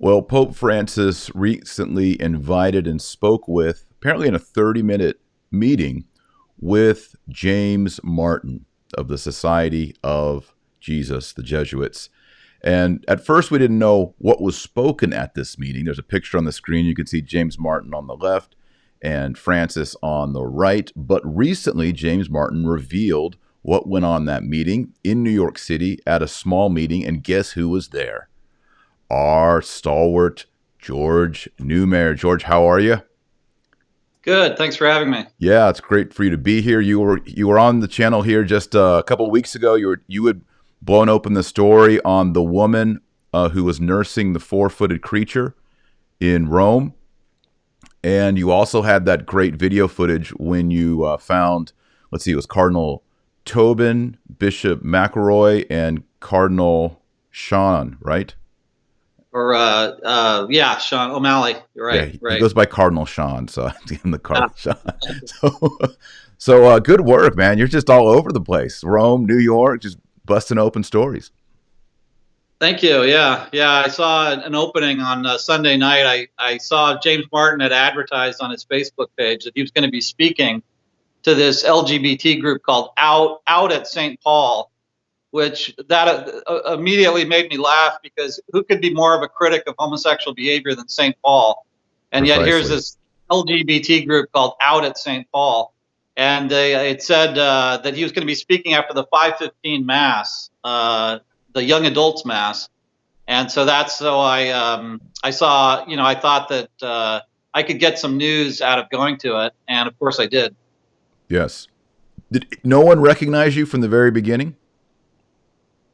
Well, Pope Francis recently invited and spoke with, apparently in a 30-minute meeting, with James Martin of the Society of Jesus, the Jesuits. And at first, we didn't know what was spoken at this meeting. There's a picture on the screen. You can see James Martin on the left and Francis on the right. But recently, James Martin revealed what went on that meeting in New York City at a small meeting. And guess who was there? Our stalwart George Neumayr. George, how are you? Good. Thanks for having me. Yeah, it's great for you to be here. You were on the channel here just a couple of weeks ago. You had blown open the story on the woman who was nursing the 4-footed creature in Rome, and you also had that great video footage when you found, let's see, it was Cardinal Tobin, Bishop McElroy, and Cardinal Sean, right? Or yeah, Sean O'Malley. You're right. Yeah, right. He goes by Cardinal Sean, so I give him the Cardinal Sean. So good work, man. You're just all over the place. Rome, New York, just busting open stories. Thank you. Yeah. I saw an opening on Sunday night. I saw James Martin had advertised on his Facebook page that he was going to be speaking to this LGBT group called Out at St. Paul, which that immediately made me laugh, because who could be more of a critic of homosexual behavior than St. Paul? And Precisely. Yet here's this LGBT group called Out at St. Paul. And it said that he was going to be speaking after the 5:15 Mass, the young adults Mass. And so I saw, I thought that I could get some news out of going to it. And of course I did. Yes. Did no one recognize you from the very beginning?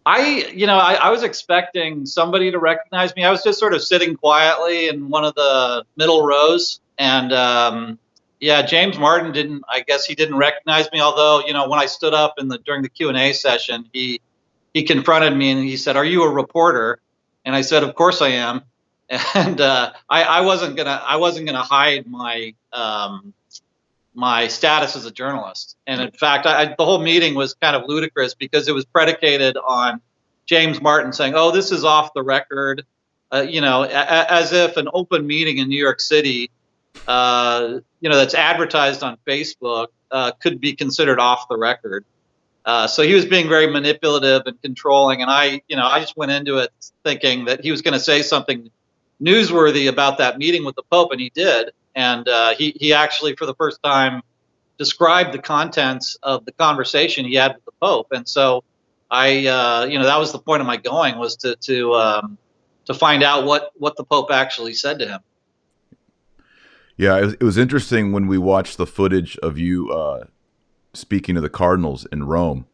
I was expecting somebody to recognize me. I was just sort of sitting quietly in one of the middle rows, and James Martin didn't recognize me. Although, when I stood up during the Q&A session, he confronted me and he said, "Are you a reporter?" And I said, "Of course I am." And I wasn't gonna hide my status as a journalist. And in fact, the whole meeting was kind of ludicrous, because it was predicated on James Martin saying, "Oh, this is off the record," as if an open meeting in New York City, that's advertised on Facebook, could be considered off the record. So he was being very manipulative and controlling. And I just went into it thinking that he was going to say something newsworthy about that meeting with the Pope, and he did. And he actually, for the first time, described the contents of the conversation he had with the Pope. And so that was the point of my going, was to find out what the Pope actually said to him. Yeah, it was interesting when we watched the footage of you speaking to the cardinals in Rome.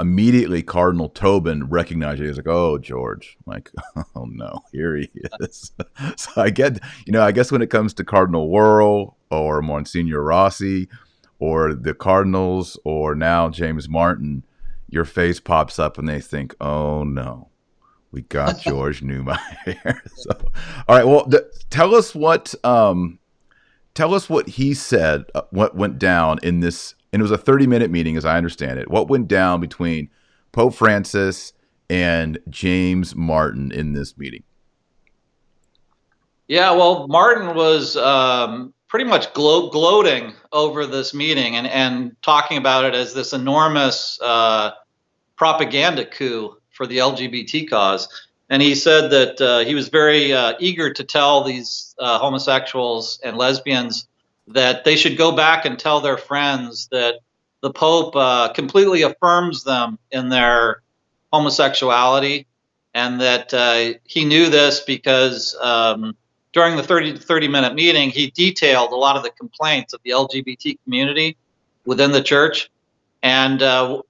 Immediately, Cardinal Tobin recognized you. He was like, "Oh, George!" I'm like, "Oh no, here he is." So I guess when it comes to Cardinal Wuerl or Monsignor Rossi or the Cardinals or now James Martin, your face pops up and they think, "Oh no, we got George Neumayr." So, all right, well, tell us what he said. What went down in this. And it was a 30-minute meeting, as I understand it. What went down between Pope Francis and James Martin in this meeting? Yeah, well, Martin was pretty much gloating over this meeting and talking about it as this enormous propaganda coup for the LGBT cause. And he said that he was very eager to tell these homosexuals and lesbians that they should go back and tell their friends that the Pope completely affirms them in their homosexuality, and that he knew this because during the 30-minute meeting, he detailed a lot of the complaints of the LGBT community within the church. And the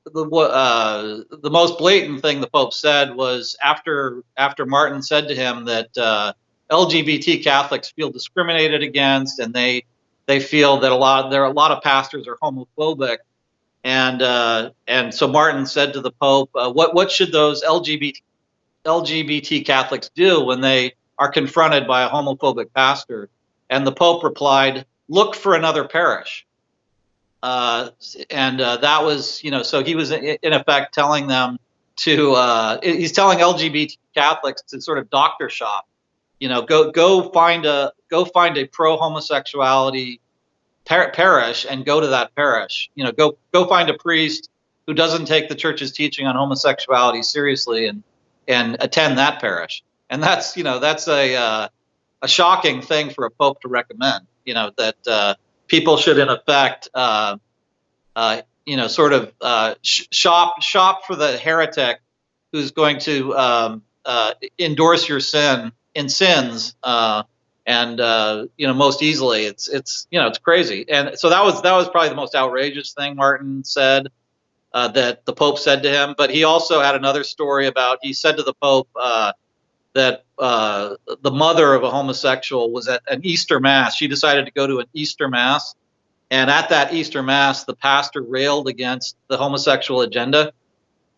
most blatant thing the Pope said was, after Martin said to him that LGBT Catholics feel discriminated against, and they feel that a lot of pastors are homophobic, and so Martin said to the Pope, "What should those LGBT Catholics do when they are confronted by a homophobic pastor?" And the Pope replied, "Look for another parish." That was, so he was in effect telling them he's telling LGBT Catholics to sort of doctor shop Go find a pro homosexuality parish and go to that parish. Go find a priest who doesn't take the church's teaching on homosexuality seriously and attend that parish. And that's a shocking thing for a pope to recommend. That people should in effect shop for the heretic who's going to endorse your sins most easily. It's crazy. And so that was probably the most outrageous thing Martin said, that the Pope said to him. But he also had another story about, he said to the Pope that the mother of a homosexual was at an Easter Mass. She decided to go to an Easter Mass. And at that Easter Mass, the pastor railed against the homosexual agenda.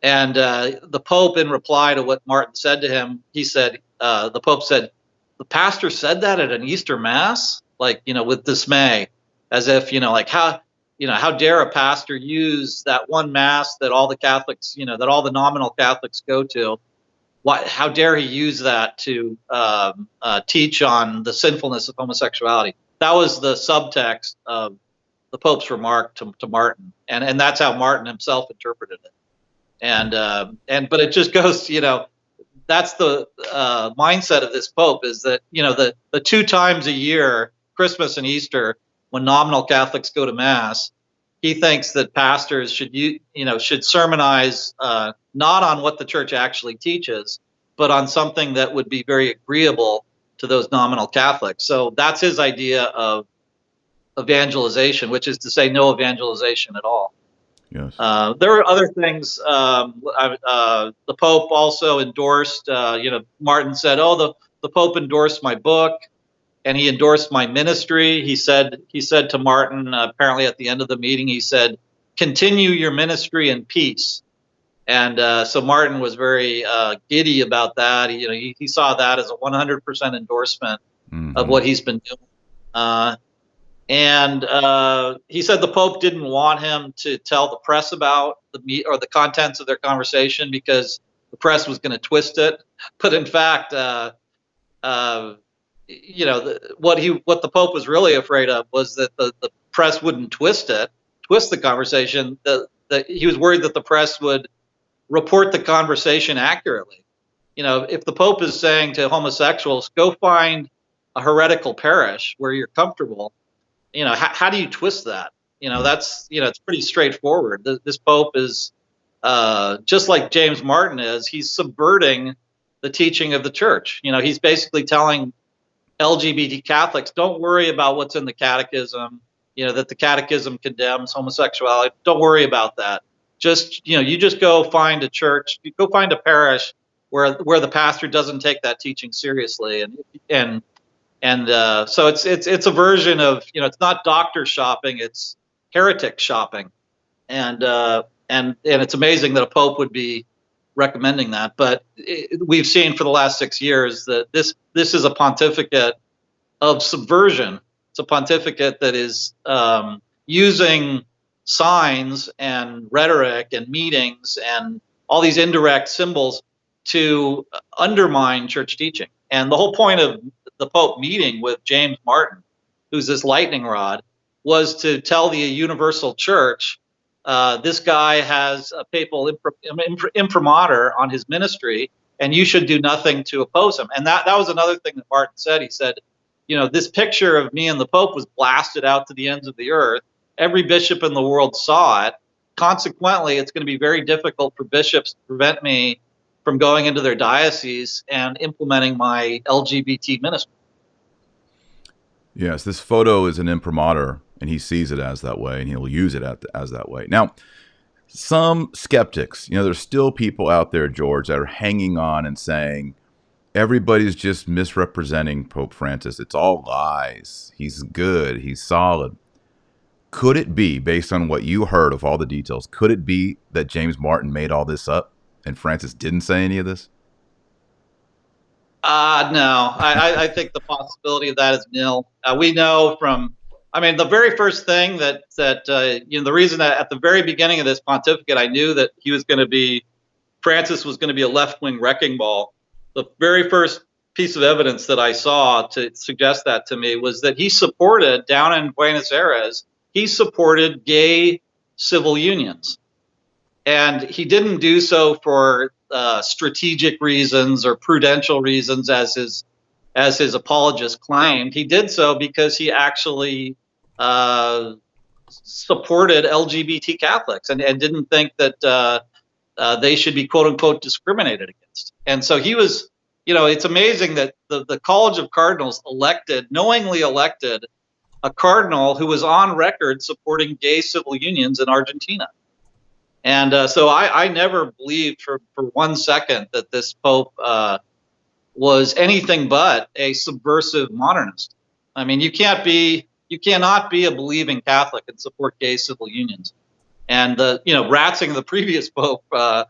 And the Pope, in reply to what Martin said to him, the Pope said, "The pastor said that at an Easter Mass?" With dismay, as if, how dare a pastor use that one Mass that all the Catholics, that all the nominal Catholics go to? How dare he use that to teach on the sinfulness of homosexuality? That was the subtext of the Pope's remark to Martin, and that's how Martin himself interpreted it. But it just goes, that's the mindset of this Pope, is that the 2 times a year, Christmas and Easter, when nominal Catholics go to Mass, he thinks that pastors should sermonize not on what the church actually teaches, but on something that would be very agreeable to those nominal Catholics. So that's his idea of evangelization, which is to say no evangelization at all. Yes. There were other things. The Pope also endorsed. Martin said, "Oh, the Pope endorsed my book, and he endorsed my ministry." He said to Martin, apparently at the end of the meeting, he said, "Continue your ministry in peace." And so Martin was very giddy about that. He saw that as a 100% endorsement of what he's been doing. And he said the Pope didn't want him to tell the press about the contents of their conversation because the press was going to twist it. But in fact, what the Pope was really afraid of was that the press wouldn't twist the conversation. That he was worried that the press would report the conversation accurately. If the Pope is saying to homosexuals, "Go find a heretical parish where you're comfortable," how do you twist that? That's, it's pretty straightforward. This Pope is just like James Martin is. He's subverting the teaching of the church. He's basically telling LGBT Catholics, don't worry about what's in the catechism, that the catechism condemns homosexuality. Don't worry about that. You just go find a church, go find a parish where the pastor doesn't take that teaching seriously. So it's a version of, it's not doctor shopping, it's heretic shopping. And it's amazing that a Pope would be recommending that. But we've seen for the last 6 years that this is a pontificate of subversion. It's a pontificate that is using signs and rhetoric and meetings and all these indirect symbols to undermine church teaching. And the whole point of the Pope meeting with James Martin, who's this lightning rod, was to tell the universal church, this guy has a papal imprimatur on his ministry, and you should do nothing to oppose him. And that was another thing that Martin said. He said, this picture of me and the Pope was blasted out to the ends of the earth. Every bishop in the world saw it. Consequently, it's going to be very difficult for bishops to prevent me from going into their diocese and implementing my LGBT ministry. Yes, this photo is an imprimatur, and he sees it as that way, and he'll use it as that way. Now, some skeptics, there's still people out there, George, that are hanging on and saying, everybody's just misrepresenting Pope Francis. It's all lies. He's good. He's solid. Could it be, based on what you heard of all the details, could it be that James Martin made all this up and Francis didn't say any of this? No, I think the possibility of that is nil. We know from, the very first thing that the reason that at the very beginning of this pontificate, I knew that Francis was going to be a left-wing wrecking ball. The very first piece of evidence that I saw to suggest that to me was that he supported, down in Buenos Aires, he supported gay civil unions. And he didn't do so for strategic reasons or prudential reasons, as his apologists claimed. He did so because he actually supported LGBT Catholics and didn't think that they should be, quote unquote, discriminated against. And so he was, it's amazing that the College of Cardinals knowingly elected a cardinal who was on record supporting gay civil unions in Argentina. And so I never believed for 1 second that this Pope was anything but a subversive modernist. I mean, you cannot be a believing Catholic and support gay civil unions. And Ratzinger, the previous Pope, had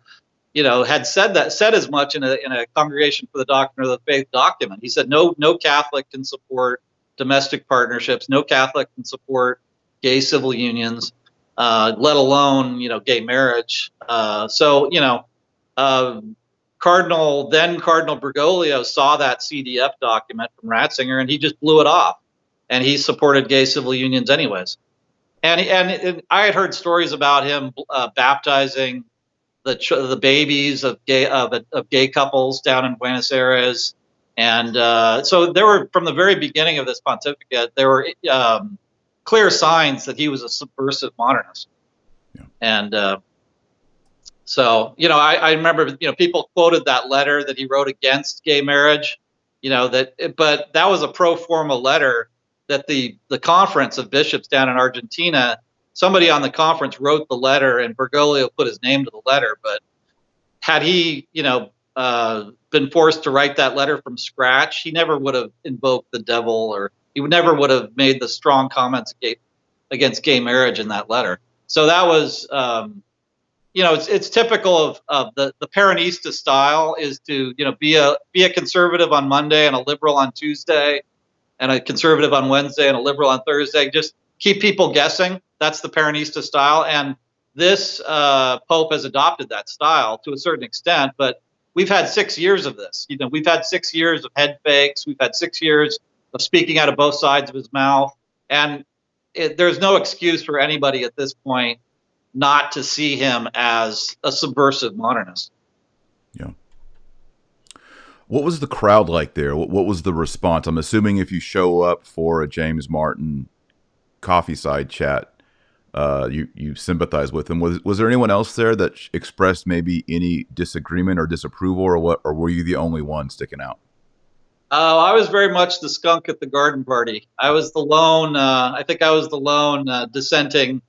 said as much in a Congregation for the Doctrine of the Faith document. He said no Catholic can support domestic partnerships, no Catholic can support gay civil unions, let alone gay marriage. Cardinal Bergoglio saw that CDF document from Ratzinger and he just blew it off, and he supported gay civil unions anyways. And I had heard stories about him baptizing the babies of gay couples down in Buenos Aires, and so there were, from the very beginning of this pontificate, there were clear signs that he was a subversive modernist. Yeah. And so I remember people quoted that letter that he wrote against gay marriage, but that was a pro forma letter that the conference of bishops down in Argentina, somebody on the conference wrote the letter and Bergoglio put his name to the letter. But had he, been forced to write that letter from scratch, he never would have invoked the devil, or he never would have made the strong comments against gay marriage in that letter. So that was, it's typical of the Peronista style is to, be a conservative on Monday and a liberal on Tuesday, and a conservative on Wednesday and a liberal on Thursday. Just keep people guessing. That's the Peronista style. And this Pope has adopted that style to a certain extent, but we've had 6 years of this. We've had 6 years of head fakes. We've had 6 years of speaking out of both sides of his mouth. And there's no excuse for anybody at this point not to see him as a subversive modernist. Yeah. What was the crowd like there? What was the response? I'm assuming if you show up for a James Martin coffee side chat, you sympathize with him. Was there anyone else there that expressed maybe any disagreement or disapproval, or what? Or were you the only one sticking out? I was very much the skunk at the garden party. I was the lone. I think I was the lone dissenting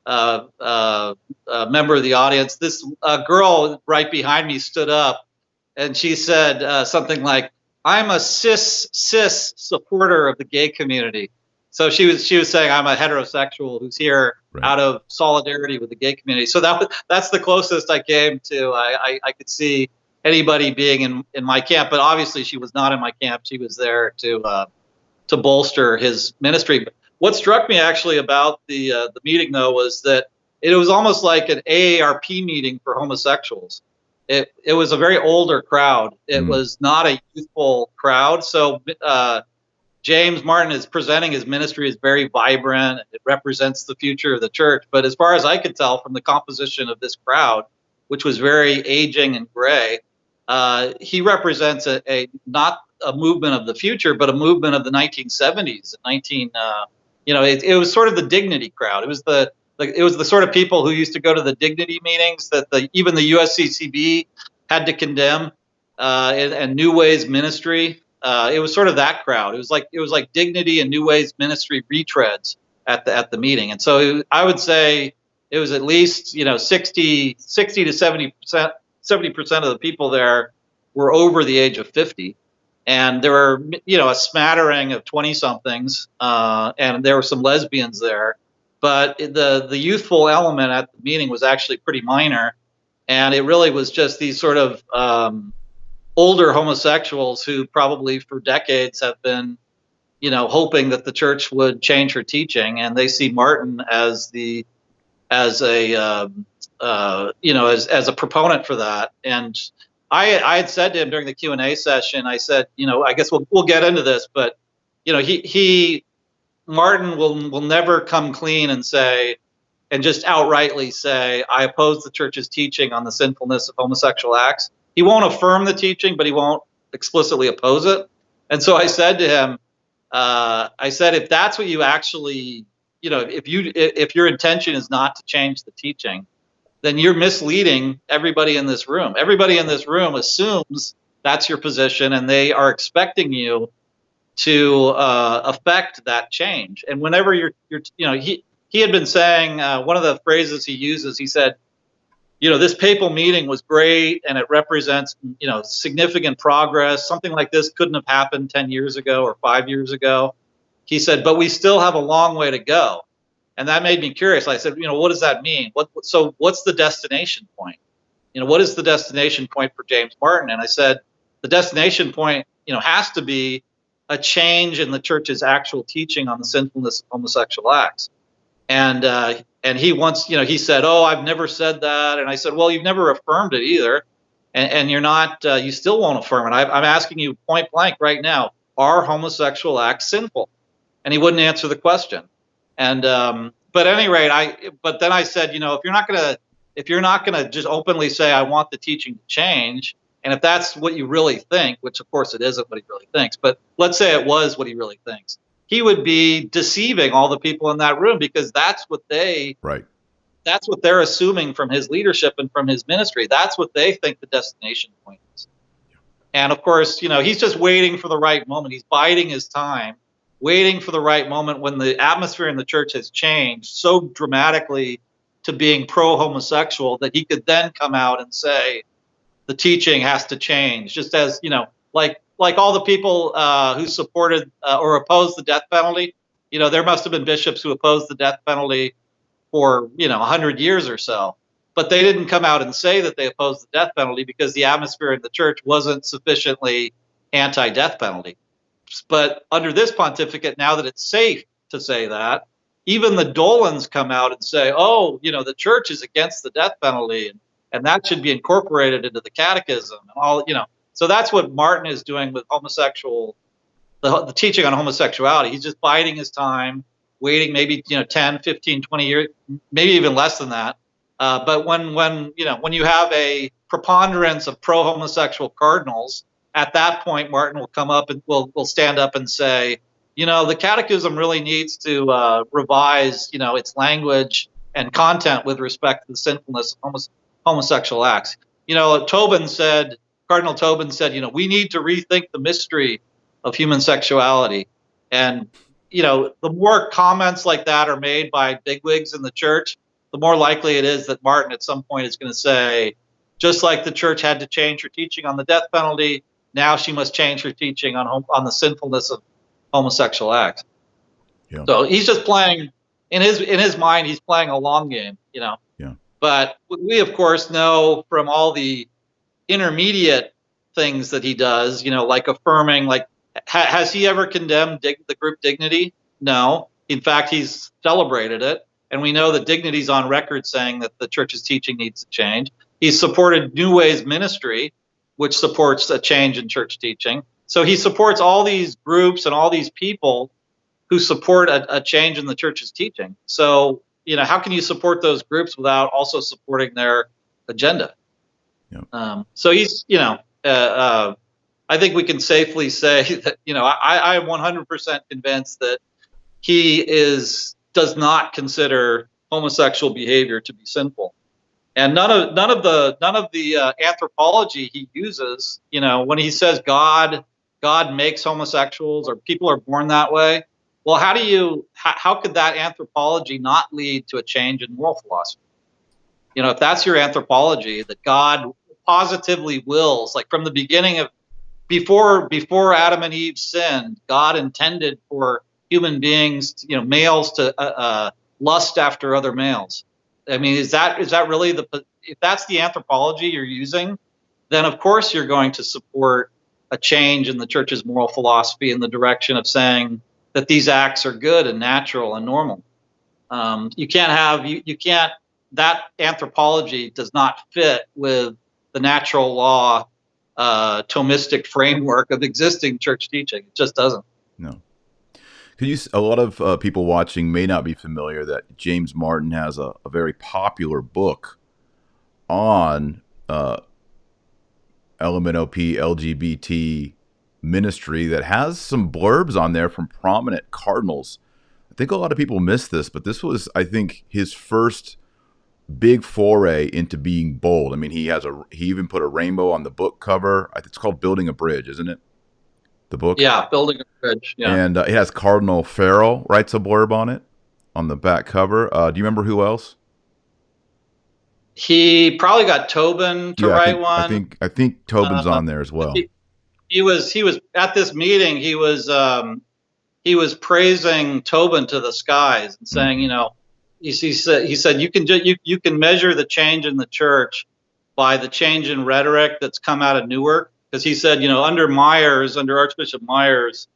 member of the audience. This girl right behind me stood up, and she said something like, "I'm a cis supporter of the gay community." So she was saying I'm a heterosexual who's here out of solidarity with the gay community. So that's the closest I came to. I could see anybody being in my camp, but obviously she was not in my camp. She was there to bolster his ministry. But what struck me actually about the meeting, though, was that it was almost like an AARP meeting for homosexuals. It was a very older crowd. It was not a youthful crowd. So James Martin is presenting his ministry as very vibrant. It represents the future of the church. But as far as I could tell from the composition of this crowd, which was very aging and gray, he represents not a movement of the future, but a movement of the 1970s. It was sort of the dignity crowd. It was the sort of people who used to go to the dignity meetings that even the USCCB had to condemn, and New Ways ministry. It was sort of that crowd. It was like dignity and New Ways ministry retreads at the meeting. And so I would say it was at least 60 to 70% of the people there were over the age of 50, and there were a smattering of 20-somethings, and there were some lesbians there. But the youthful element at the meeting was actually pretty minor, and it really was just these sort of older homosexuals who probably for decades have been, hoping that the church would change her teaching, and they see Martin as a proponent for that. And I had said to him during the Q&A session, I said, I guess we'll get into this, but Martin will never come clean and say, and just outrightly say, I oppose the church's teaching on the sinfulness of homosexual acts. He won't affirm the teaching, but he won't explicitly oppose it. And so I said to him, if that's what you actually, if your intention is not to change the teaching, then you're misleading everybody in this room. Everybody in this room assumes that's your position, and they are expecting you to affect that change. And whenever he had been saying, one of the phrases he uses, he said, this papal meeting was great and it represents, significant progress. Something like this couldn't have happened 10 years ago or 5 years ago. He said, but we still have a long way to go. And that made me curious. I said, what does that mean? So what's the destination point? What is the destination point for James Martin? And I said, the destination point, has to be a change in the church's actual teaching on the sinfulness of homosexual acts. And he once, he said, oh, I've never said that. And I said, well, you've never affirmed it either. And you're not, you still won't affirm it. I'm asking you point blank right now, are homosexual acts sinful? And he wouldn't answer the question. And, but at any rate, but then I said, if you're not gonna just openly say, I want the teaching to change, and if that's what you really think, which of course it isn't what he really thinks, but let's say it was what he really thinks, he would be deceiving all the people in that room, because that's what they're assuming from his leadership and from his ministry. That's what they think the destination point is. And of course, he's just waiting for the right moment. He's biding his time, waiting for the right moment when the atmosphere in the church has changed so dramatically to being pro-homosexual that he could then come out and say the teaching has to change, just as, like all the people who supported or opposed the death penalty. There must have been bishops who opposed the death penalty for 100 years or so, but they didn't come out and say that they opposed the death penalty because the atmosphere in the church wasn't sufficiently anti-death penalty. But under this pontificate, now that it's safe to say that, even the Dolans come out and say, oh, the church is against the death penalty, and that should be incorporated into the catechism and all. So that's what Martin is doing with the teaching on homosexuality. He's just biding his time, waiting maybe 10, 15, 20 years, maybe even less than that. But when you have a preponderance of pro-homosexual cardinals, at that point, Martin will come up and will stand up and say, the catechism really needs to revise, its language and content with respect to the sinfulness of homosexual acts. Cardinal Tobin said, we need to rethink the mystery of human sexuality. And, the more comments like that are made by bigwigs in the church, the more likely it is that Martin at some point is going to say, just like the church had to change her teaching on the death penalty, now she must change her teaching on the sinfulness of homosexual acts. Yeah. So he's just playing in his mind. He's playing a long game, Yeah. But we of course know from all the intermediate things that he does, like affirming, like has he ever condemned the group Dignity? No. In fact, he's celebrated it, and we know that Dignity's on record saying that the church's teaching needs to change. He's supported New Way's ministry, which supports a change in church teaching. So he supports all these groups and all these people who support a change in the church's teaching. So, how can you support those groups without also supporting their agenda? Yeah. So he's, I think we can safely say that, I am 100% convinced that he does not consider homosexual behavior to be sinful. And none of the anthropology he uses, when he says God makes homosexuals or people are born that way, well, how could that anthropology not lead to a change in moral philosophy? If that's your anthropology, that God positively wills, like from the beginning of before Adam and Eve sinned, God intended for human beings, males to lust after other males. I mean, is that really if that's the anthropology you're using, then of course you're going to support a change in the church's moral philosophy in the direction of saying that these acts are good and natural and normal. That anthropology does not fit with the natural law Thomistic framework of existing church teaching. It just doesn't. No. A lot of people watching may not be familiar that James Martin has a very popular book on LMNOP, LGBT ministry that has some blurbs on there from prominent cardinals. I think a lot of people miss this, but this was, I think, his first big foray into being bold. I mean, he even put a rainbow on the book cover. It's called Building a Bridge, isn't it? The book? Yeah, Building a Bridge. Yeah. And it has Cardinal Farrell writes a blurb on it on the back cover. Do you remember who else? He probably got Tobin to write one. I think Tobin's on there as well. He was at this meeting. He was praising Tobin to the skies and saying, you know, he said you can measure the change in the church by the change in rhetoric that's come out of Newark. Because he said, you know, under Archbishop Myers,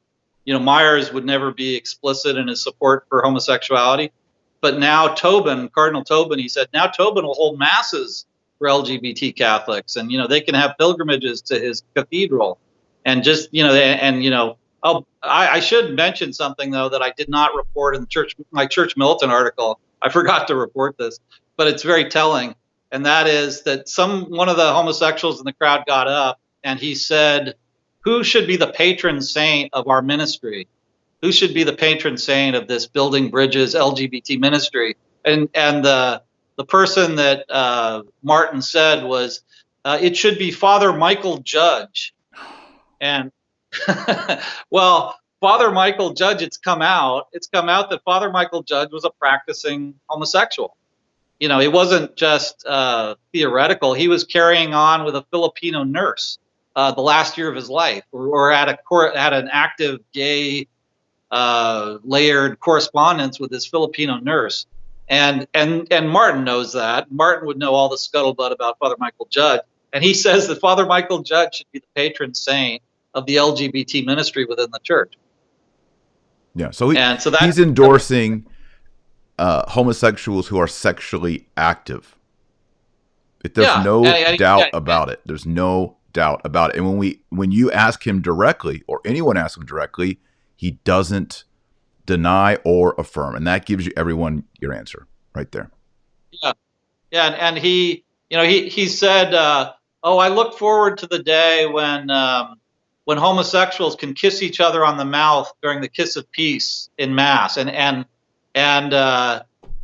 you know, Myers would never be explicit in his support for homosexuality. But now Cardinal Tobin, he said, now Tobin will hold masses for LGBT Catholics, and, you know, they can have pilgrimages to his cathedral. And just, you know, I should mention something, though, that I did not report in my Church Militant article. I forgot to report this, but it's very telling. And that is that one of the homosexuals in the crowd got up and he said, who should be the patron saint of our ministry? Who should be the patron saint of this Building Bridges LGBT ministry? And the person that Martin said was, it should be Father Michael Judge. And well, Father Michael Judge, it's come out that Father Michael Judge was a practicing homosexual. You know, it wasn't just theoretical. He was carrying on with a Filipino nurse the last year of his life, or had an active gay layered correspondence with this Filipino nurse. And Martin knows that. Martin would know all the scuttlebutt about Father Michael Judge. And he says that Father Michael Judge should be the patron saint of the LGBT ministry within the church. Yeah, so he's endorsing homosexuals who are sexually active. There's no doubt about it. There's no doubt about it. And when you ask him directly, or anyone asks him directly, he doesn't deny or affirm, and that gives you everyone your answer right there. Yeah, and he said, "Oh, I look forward to the day when homosexuals can kiss each other on the mouth during the kiss of peace in Mass, and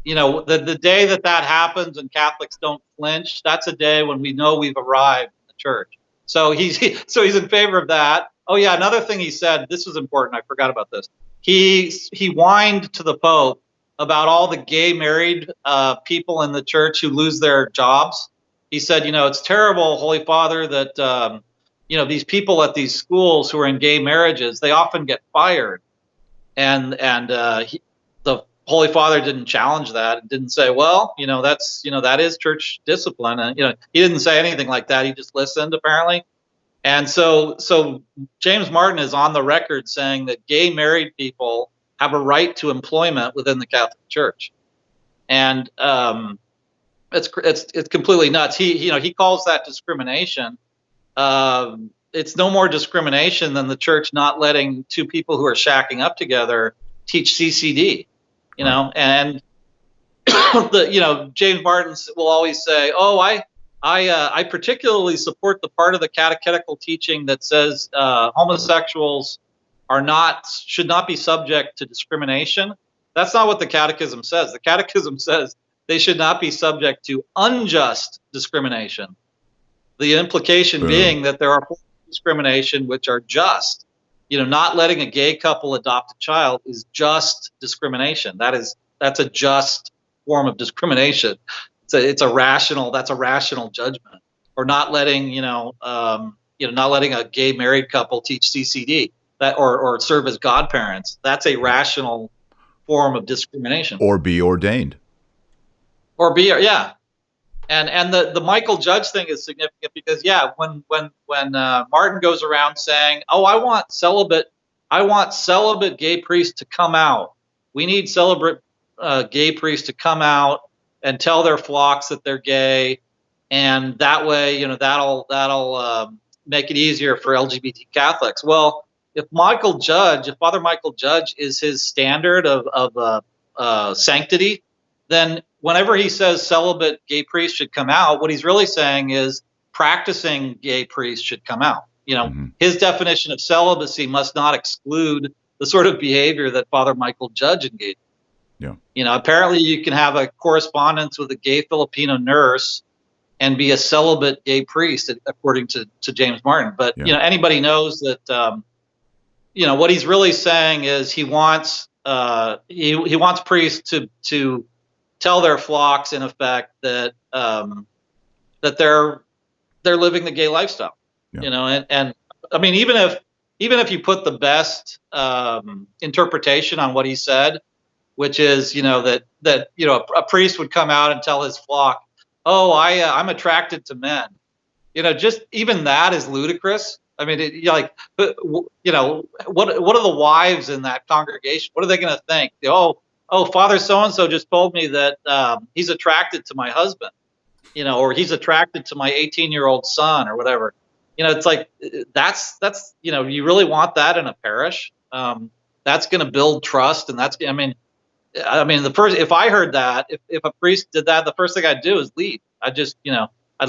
you know, the day that happens and Catholics don't flinch, that's a day when we know we've arrived in the church." So he's in favor of that. Oh yeah, another thing he said, this was important, I forgot about this. He whined to the Pope about all the gay married people in the church who lose their jobs. He said, you know, it's terrible, Holy Father, that you know, these people at these schools who are in gay marriages, they often get fired. And the Holy Father didn't challenge that and didn't say, well, you know, that is church discipline. And, you know, he didn't say anything like that. He just listened, apparently. And so James Martin is on the record saying that gay married people have a right to employment within the Catholic Church. And it's completely nuts. He calls that discrimination. It's no more discrimination than the church not letting two people who are shacking up together teach CCD. You know, and James Martin will always say, "Oh, I particularly support the part of the catechetical teaching that says homosexuals should not be subject to discrimination." That's not what the Catechism says. The Catechism says they should not be subject to unjust discrimination. The implication being that there are forms of discrimination which are just. You know, not letting a gay couple adopt a child is just discrimination. That's a just form of discrimination. That's a rational judgment. Or not letting not letting a gay married couple teach CCD or serve as godparents. That's a rational form of discrimination. Or be ordained. And the Michael Judge thing is significant because when Martin goes around saying, "Oh, I want celibate gay priests to come out. We need celibate gay priests to come out and tell their flocks that they're gay, and that way, you know, that'll make it easier for LGBT Catholics. Well, if Father Michael Judge is his standard of sanctity, then whenever he says celibate gay priests should come out, what he's really saying is practicing gay priests should come out. His definition of celibacy must not exclude the sort of behavior that Father Michael Judge engaged in. Yeah. Apparently you can have a correspondence with a gay Filipino nurse and be a celibate gay priest, according to James Martin. But, anybody knows that, what he's really saying is he wants he wants priests to tell their flocks, in effect, that that they're living the gay lifestyle. Yeah. And I mean, even if you put the best interpretation on what he said, which is that a priest would come out and tell his flock, "Oh, I'm attracted to men." Just even that is ludicrous. I mean, what are the wives in that congregation? What are they going to think? Oh, Father so and so just told me that he's attracted to my husband, or he's attracted to my 18-year-old son, or whatever. It's like that's you really want that in a parish? That's going to build trust, and if I heard that, if a priest did that, the first thing I'd do is leave. I'd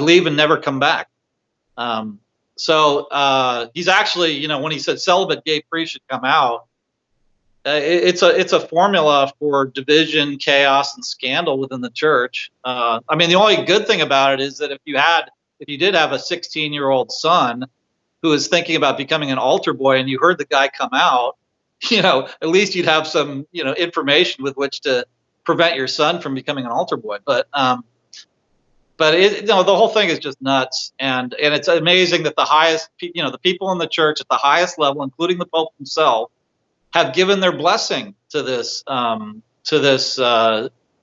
leave and never come back. So he's actually, when he said celibate gay priests should come out, it's a formula for division, chaos, and scandal within the church. The only good thing about it is that if you did have a 16-year-old son who is thinking about becoming an altar boy, and you heard the guy come out, at least you'd have some, information with which to prevent your son from becoming an altar boy. But the whole thing is just nuts, and it's amazing that the people in the church at the highest level, including the Pope himself, have given their blessing to this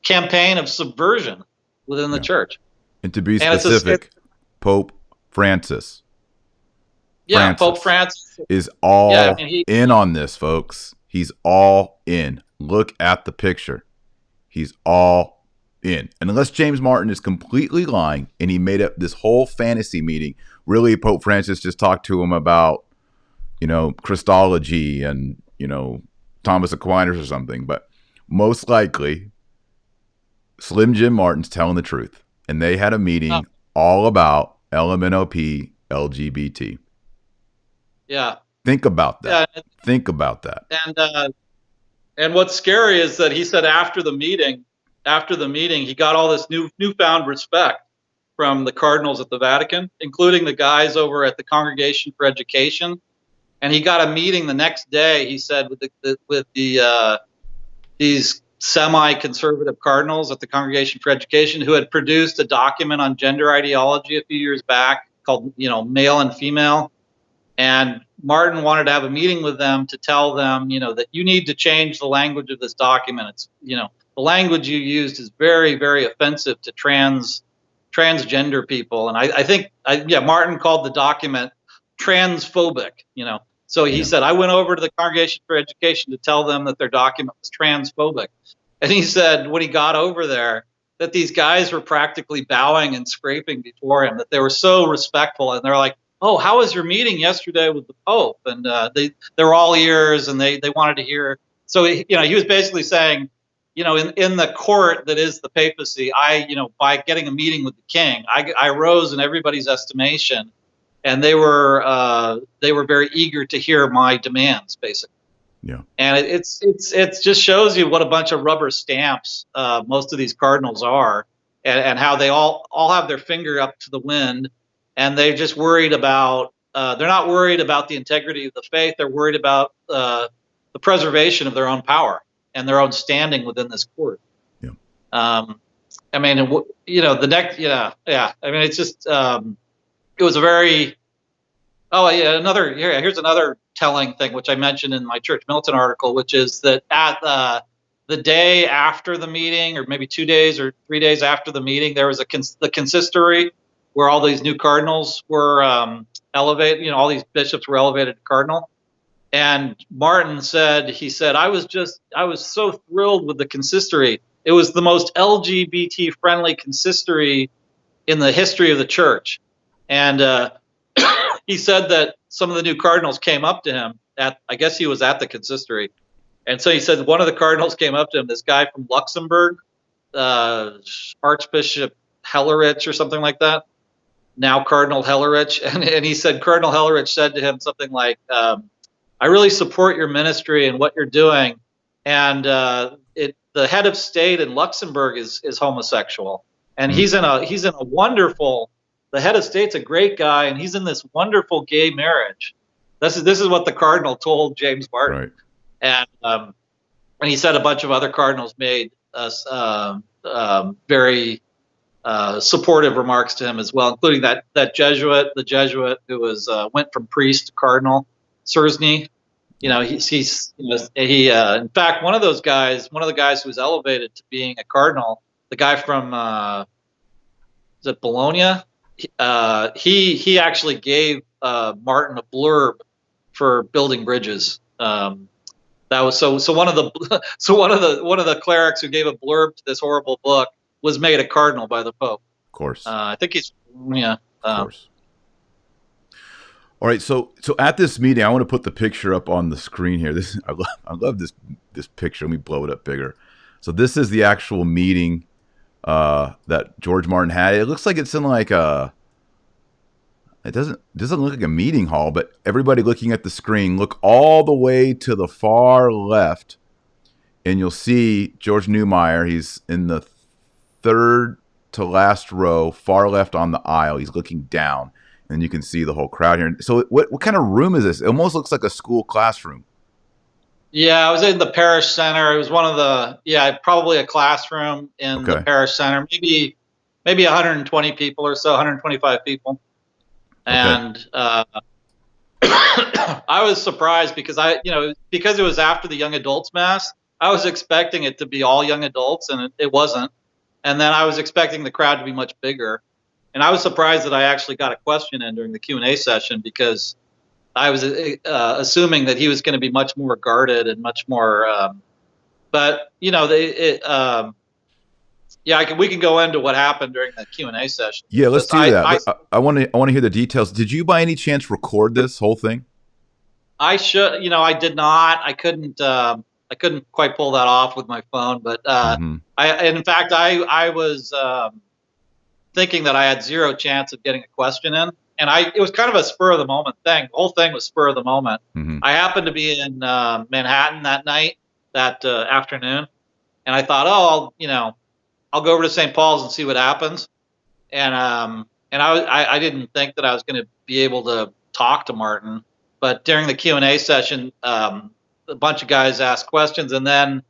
campaign of subversion within the church. And to be specific, Pope Francis. Yeah, Pope Francis is all in on this, folks. He's all in. Look at the picture. He's all in. And unless James Martin is completely lying and he made up this whole fantasy meeting, really Pope Francis just talked to him about, Christology and, Thomas Aquinas or something. But most likely, Slim Jim Martin's telling the truth. And they had a meeting all about LMNOP, LGBT. Yeah. Think about that. Yeah. Think about that. And what's scary is that he said after the meeting, he got all this newfound respect from the cardinals at the Vatican, including the guys over at the Congregation for Education. And he got a meeting the next day, he said, with these semi-conservative cardinals at the Congregation for Education who had produced a document on gender ideology a few years back called, Male and Female. And Martin wanted to have a meeting with them to tell them, that you need to change the language of this document. It's, the language you used is very, very offensive to transgender people. And I think Martin called the document transphobic, So he said, I went over to the Congregation for Education to tell them that their document was transphobic. And he said when he got over there that these guys were practically bowing and scraping before him, that they were so respectful. And they're like, "Oh, how was your meeting yesterday with the Pope?" And they were all ears, and they wanted to hear. So he was basically saying, in the court that is the papacy, by getting a meeting with the king, I rose in everybody's estimation, and they were very eager to hear my demands, basically. Yeah. And it just shows you what a bunch of rubber stamps most of these cardinals are, and how they all have their finger up to the wind. And they're just worried about, they're not worried about the integrity of the faith. They're worried about the preservation of their own power and their own standing within this court. Yeah. It's just, it was a very, here's another telling thing, which I mentioned in my Church Militant article, which is that at the day after the meeting, or maybe 2 days or 3 days after the meeting, there was the consistory, where all these new cardinals were elevated, all these bishops were elevated to cardinal. And Martin said, I was so thrilled with the consistory. It was the most LGBT friendly consistory in the history of the church. And, he said that some of the new cardinals came up to him I guess he was at the consistory. And so he said one of the cardinals came up to him, this guy from Luxembourg, Archbishop Hellerich or something like that, now Cardinal Hellerich. And he said, Cardinal Hellerich said to him something like, I really support your ministry and what you're doing. And the head of state in Luxembourg is homosexual. And he's in a wonderful, the head of state's a great guy, and he's in this wonderful gay marriage. This is what the cardinal told James Martin. Right. And he said a bunch of other cardinals made very supportive remarks to him as well, including the Jesuit who went from priest to cardinal, Sersny. In fact, one of the guys who was elevated to being a cardinal, the guy from is it Bologna? He actually gave Martin a blurb for building bridges. That was so one of the clerics who gave a blurb to this horrible book was made a cardinal by the Pope. Of course. I think he's Of course. All right, so at this meeting, I want to put the picture up on the screen here. I love this picture. Let me blow it up bigger. So this is the actual meeting that George Martin had. It looks like it's in like it doesn't look like a meeting hall, but everybody looking at the screen, look all the way to the far left, and you'll see George Neumayr. He's in the third to last row, far left on the aisle. He's looking down. And you can see the whole crowd here. So what kind of room is this? It almost looks like a school classroom. Yeah, I was in the parish center. It was one of probably a classroom in the parish center. Maybe 120 people or so, 125 people. And I was surprised because because it was after the young adults mass, I was expecting it to be all young adults, and it wasn't. And then I was expecting the crowd to be much bigger. And I was surprised that I actually got a question in during the Q&A session, because I was assuming that he was going to be much more guarded and much more. But we can go into what happened during the Q&A session. Yeah, let's do that. I want to hear the details. Did you by any chance record this whole thing? I should. I did not. I couldn't quite pull that off with my phone. But I was. Thinking that I had zero chance of getting a question in. And it was kind of a spur of the moment thing. The whole thing was spur of the moment. Mm-hmm. I happened to be in Manhattan that night, that afternoon. And I thought, I'll go over to St. Paul's and see what happens. And I didn't think that I was going to be able to talk to Martin. But during the Q&A session, a bunch of guys asked questions. And then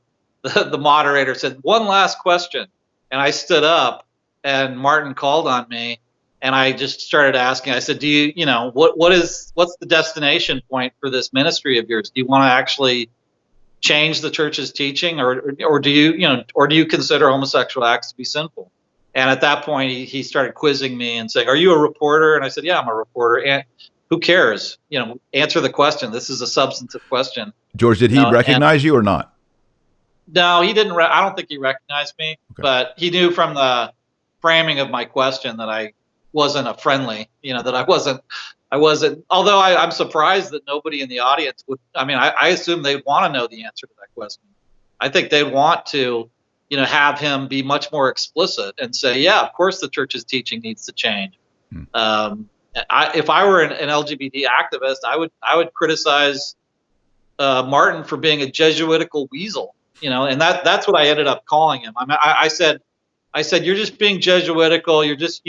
the moderator said, one last question. And I stood up. And Martin called on me, and I just started asking. I said, what's the destination point for this ministry of yours? Do you want to actually change the church's teaching, or do you consider homosexual acts to be sinful? And at that point, he started quizzing me and saying, are you a reporter? And I said, yeah, I'm a reporter. And who cares? Answer the question. This is a substantive question. George, did he recognize you or not? No, he didn't. I don't think he recognized me, but he knew from the framing of my question that I wasn't a friendly, that I wasn't, although I'm surprised that nobody in the audience would. I assume they'd want to know the answer to that question. I think they'd want to, have him be much more explicit and say, yeah, of course the church's teaching needs to change. If I were an LGBT activist, I would criticize Martin for being a Jesuitical weasel, and that's what I ended up calling him. I said, you're just being Jesuitical. You're just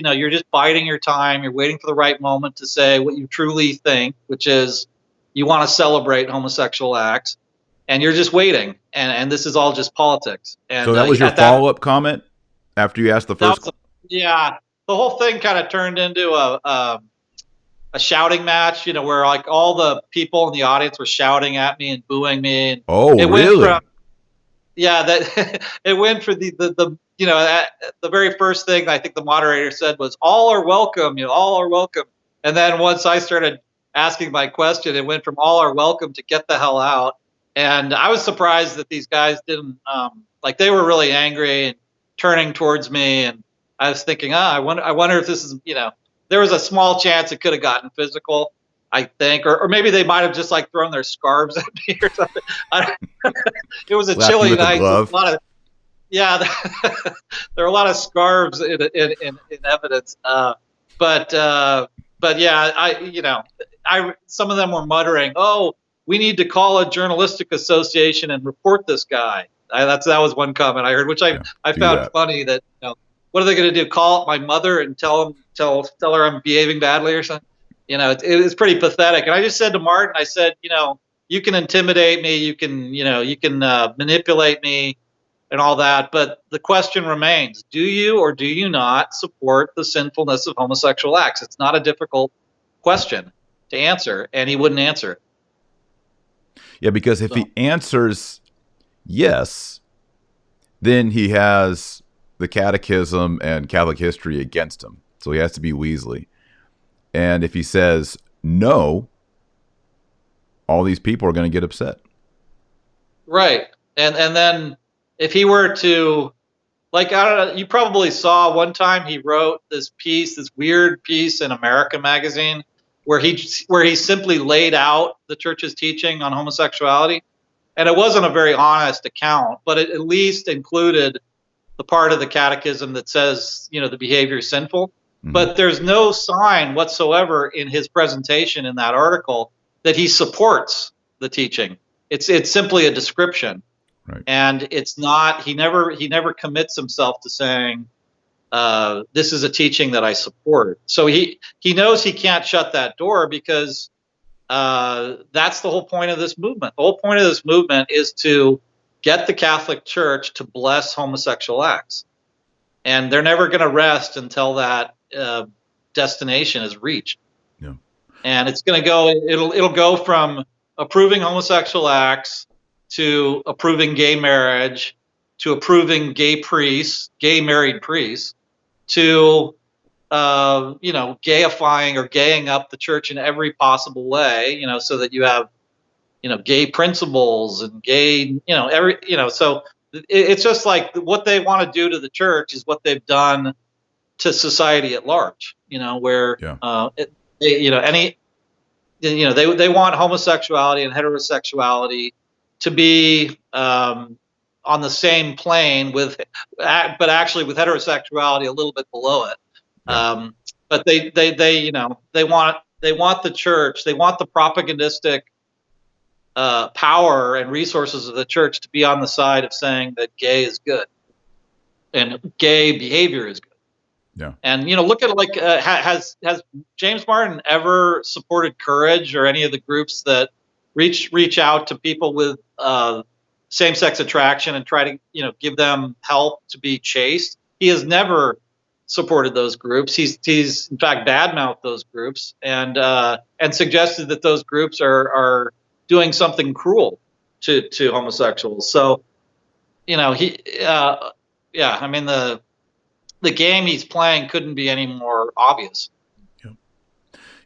biding your time. You're waiting for the right moment to say what you truly think, which is you want to celebrate homosexual acts, and you're just waiting. And this is all just politics. And so that was your follow-up comment after you asked the first question? Yeah. The whole thing kind of turned into a shouting match, where like all the people in the audience were shouting at me and booing me. And really? It went for the very first thing I think the moderator said was, all are welcome, all are welcome. And then once I started asking my question, it went from all are welcome to get the hell out. And I was surprised that these guys didn't, they were really angry and turning towards me. And I was thinking, I wonder if this is, there was a small chance it could have gotten physical. I think, or maybe they might have just like thrown their scarves at me or something. It was a Slapped you chilly with a night. glove. A lot of, yeah, there are a lot of scarves in evidence. But yeah, some of them were muttering, "Oh, we need to call a journalistic association and report this guy." That was one comment I heard, which I Do found that. funny. That what are they going to do? Call up my mother and tell her I'm behaving badly or something? It's pretty pathetic. And I just said to Martin, I said, you can intimidate me, you can manipulate me and all that, but the question remains: do you or do you not support the sinfulness of homosexual acts? It's not a difficult question to answer, and he wouldn't answer. Yeah, because if he answers yes, then he has the catechism and Catholic history against him. So he has to be Weasley. And if he says no, all these people are going to get upset. Right. And then if he were to, like, I don't know, you probably saw one time he wrote this weird piece in America magazine where he simply laid out the church's teaching on homosexuality. And it wasn't a very honest account, but it at least included the part of the catechism that says, the behavior is sinful. Mm-hmm. But there's no sign whatsoever in his presentation in that article that he supports the teaching. It's simply a description. Right. And it's not, he never commits himself to saying, this is a teaching that I support. So he knows he can't shut that door, because that's the whole point of this movement. The whole point of this movement is to get the Catholic Church to bless homosexual acts. And they're never going to rest until that destination is reached. Yeah. And it's going to go, it'll go from approving homosexual acts to approving gay marriage, to approving gay married priests, to gayifying or gaying up the church in every possible way, so that you have, gay principles and gay, so it's just like what they want to do to the church is what they've done to society at large, where, they want homosexuality and heterosexuality to be on the same plane but actually with heterosexuality a little bit below it. Yeah. But they want the church, they want the propagandistic power and resources of the church to be on the side of saying that gay is good and gay behavior is good. Yeah. And look at it, has James Martin ever supported Courage or any of the groups that reach out to people with same-sex attraction and try to give them help to be chaste? He has never supported those groups. He's in fact badmouthed those groups and suggested that those groups are doing something cruel to homosexuals. So the game he's playing couldn't be any more obvious.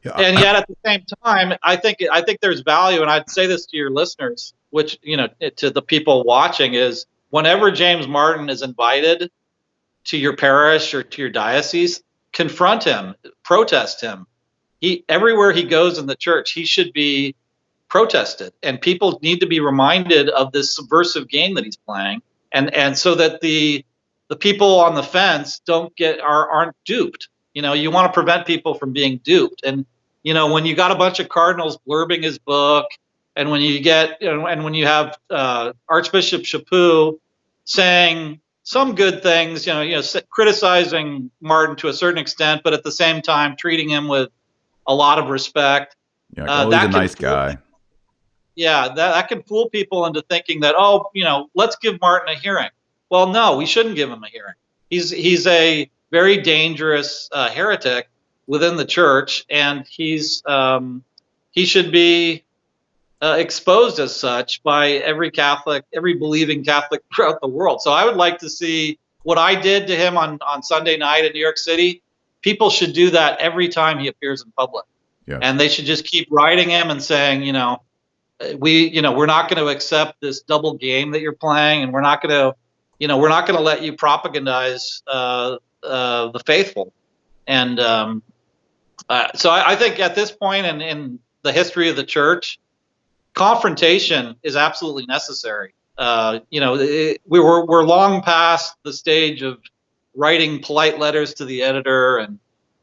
Yeah, and yet at the same time, I think there's value, and I'd say this to your listeners, which, to the people watching, is whenever James Martin is invited to your parish or to your diocese, confront him, protest him. Everywhere he goes in the church, he should be protested, and people need to be reminded of this subversive game that he's playing, and so that the people on the fence aren't duped. You want to prevent people from being duped. And when you got a bunch of cardinals blurbing his book, and when you get and when you have Archbishop Chaput saying some good things, criticizing Martin to a certain extent, but at the same time treating him with a lot of respect. Yeah, he's a nice guy. Yeah, that can fool people into thinking that, let's give Martin a hearing. Well, no, we shouldn't give him a hearing. He's a very dangerous heretic within the church, and he should be exposed as such by every believing Catholic throughout the world. So I would like to see what I did to him on Sunday night in New York City. People should do that every time he appears in public. Yes. And they should just keep writing him and saying, we're not going to accept this double game that you're playing, and we're not going to let you propagandize the faithful. And so I think at this point in the history of the church, confrontation is absolutely necessary. We're long past the stage of writing polite letters to the editor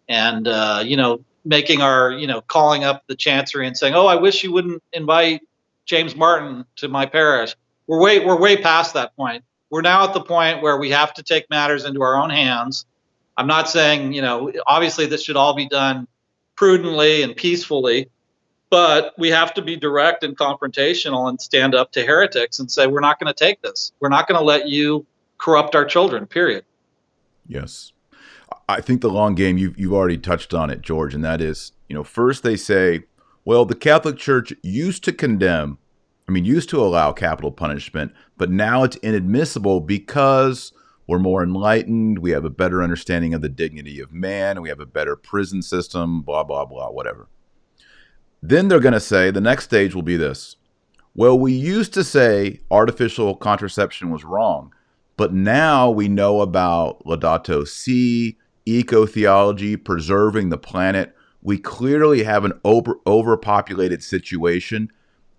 and making our calling up the chancery and saying, oh, I wish you wouldn't invite James Martin to my parish. We're way past that point. We're now at the point where we have to take matters into our own hands. I'm not saying, obviously this should all be done prudently and peacefully, but we have to be direct and confrontational and stand up to heretics and say, we're not going to take this. We're not going to let you corrupt our children, period. Yes. I think the long game, you've already touched on it, George, and that is, first they say, well, the Catholic Church used to allow capital punishment, but now it's inadmissible because we're more enlightened, we have a better understanding of the dignity of man, we have a better prison system, blah, blah, blah, whatever. Then they're going to say, the next stage will be this. Well, we used to say artificial contraception was wrong, but now we know about Laudato Si, eco-theology, preserving the planet. We clearly have an overpopulated situation.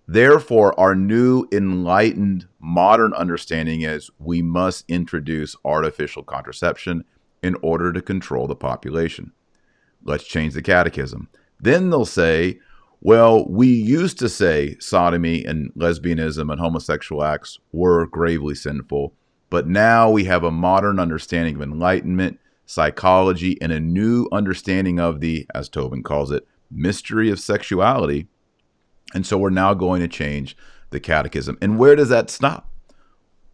Therefore, our new enlightened modern understanding is we must introduce artificial contraception in order to control the population. Let's change the catechism. Then they'll say, well, we used to say sodomy and lesbianism and homosexual acts were gravely sinful, but now we have a modern understanding of enlightenment, psychology, and a new understanding of the, as Tobin calls it, mystery of sexuality. And so we're now going to change the catechism. And where does that stop?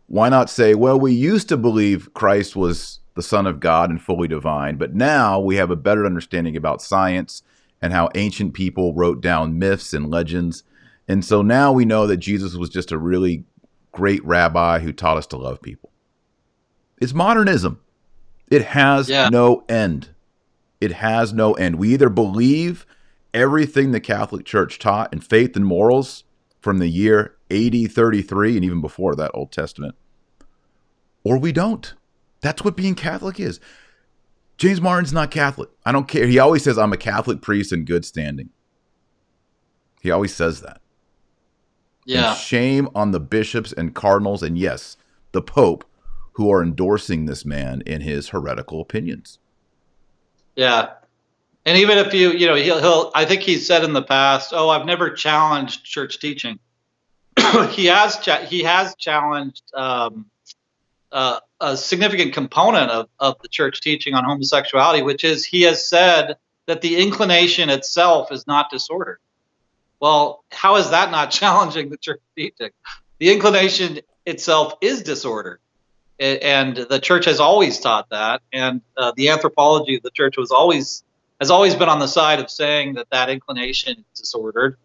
Why not say, well, we used to believe Christ was the Son of God and fully divine, but now we have a better understanding about science and how ancient people wrote down myths and legends. And so now we know that Jesus was just a really great rabbi who taught us to love people. It's modernism. It has no end. It has no end. We either believe everything the Catholic Church taught in faith and morals from the year AD 33 and even before that, Old Testament, or we don't. That's what being Catholic is. James Martin's not Catholic. I don't care. He always says, I'm a Catholic priest in good standing. He always says that. Yeah. And shame on the bishops and cardinals and, yes, the Pope, who are endorsing this man in his heretical opinions. Yeah. And even if he'll I think he's said in the past, oh, I've never challenged church teaching. he has challenged a significant component of the church teaching on homosexuality, which is he has said that the inclination itself is not disordered. Well, how is that not challenging the church teaching? The inclination itself is disordered. And the church has always taught that. And the anthropology of the church has always been on the side of saying that inclination is disordered.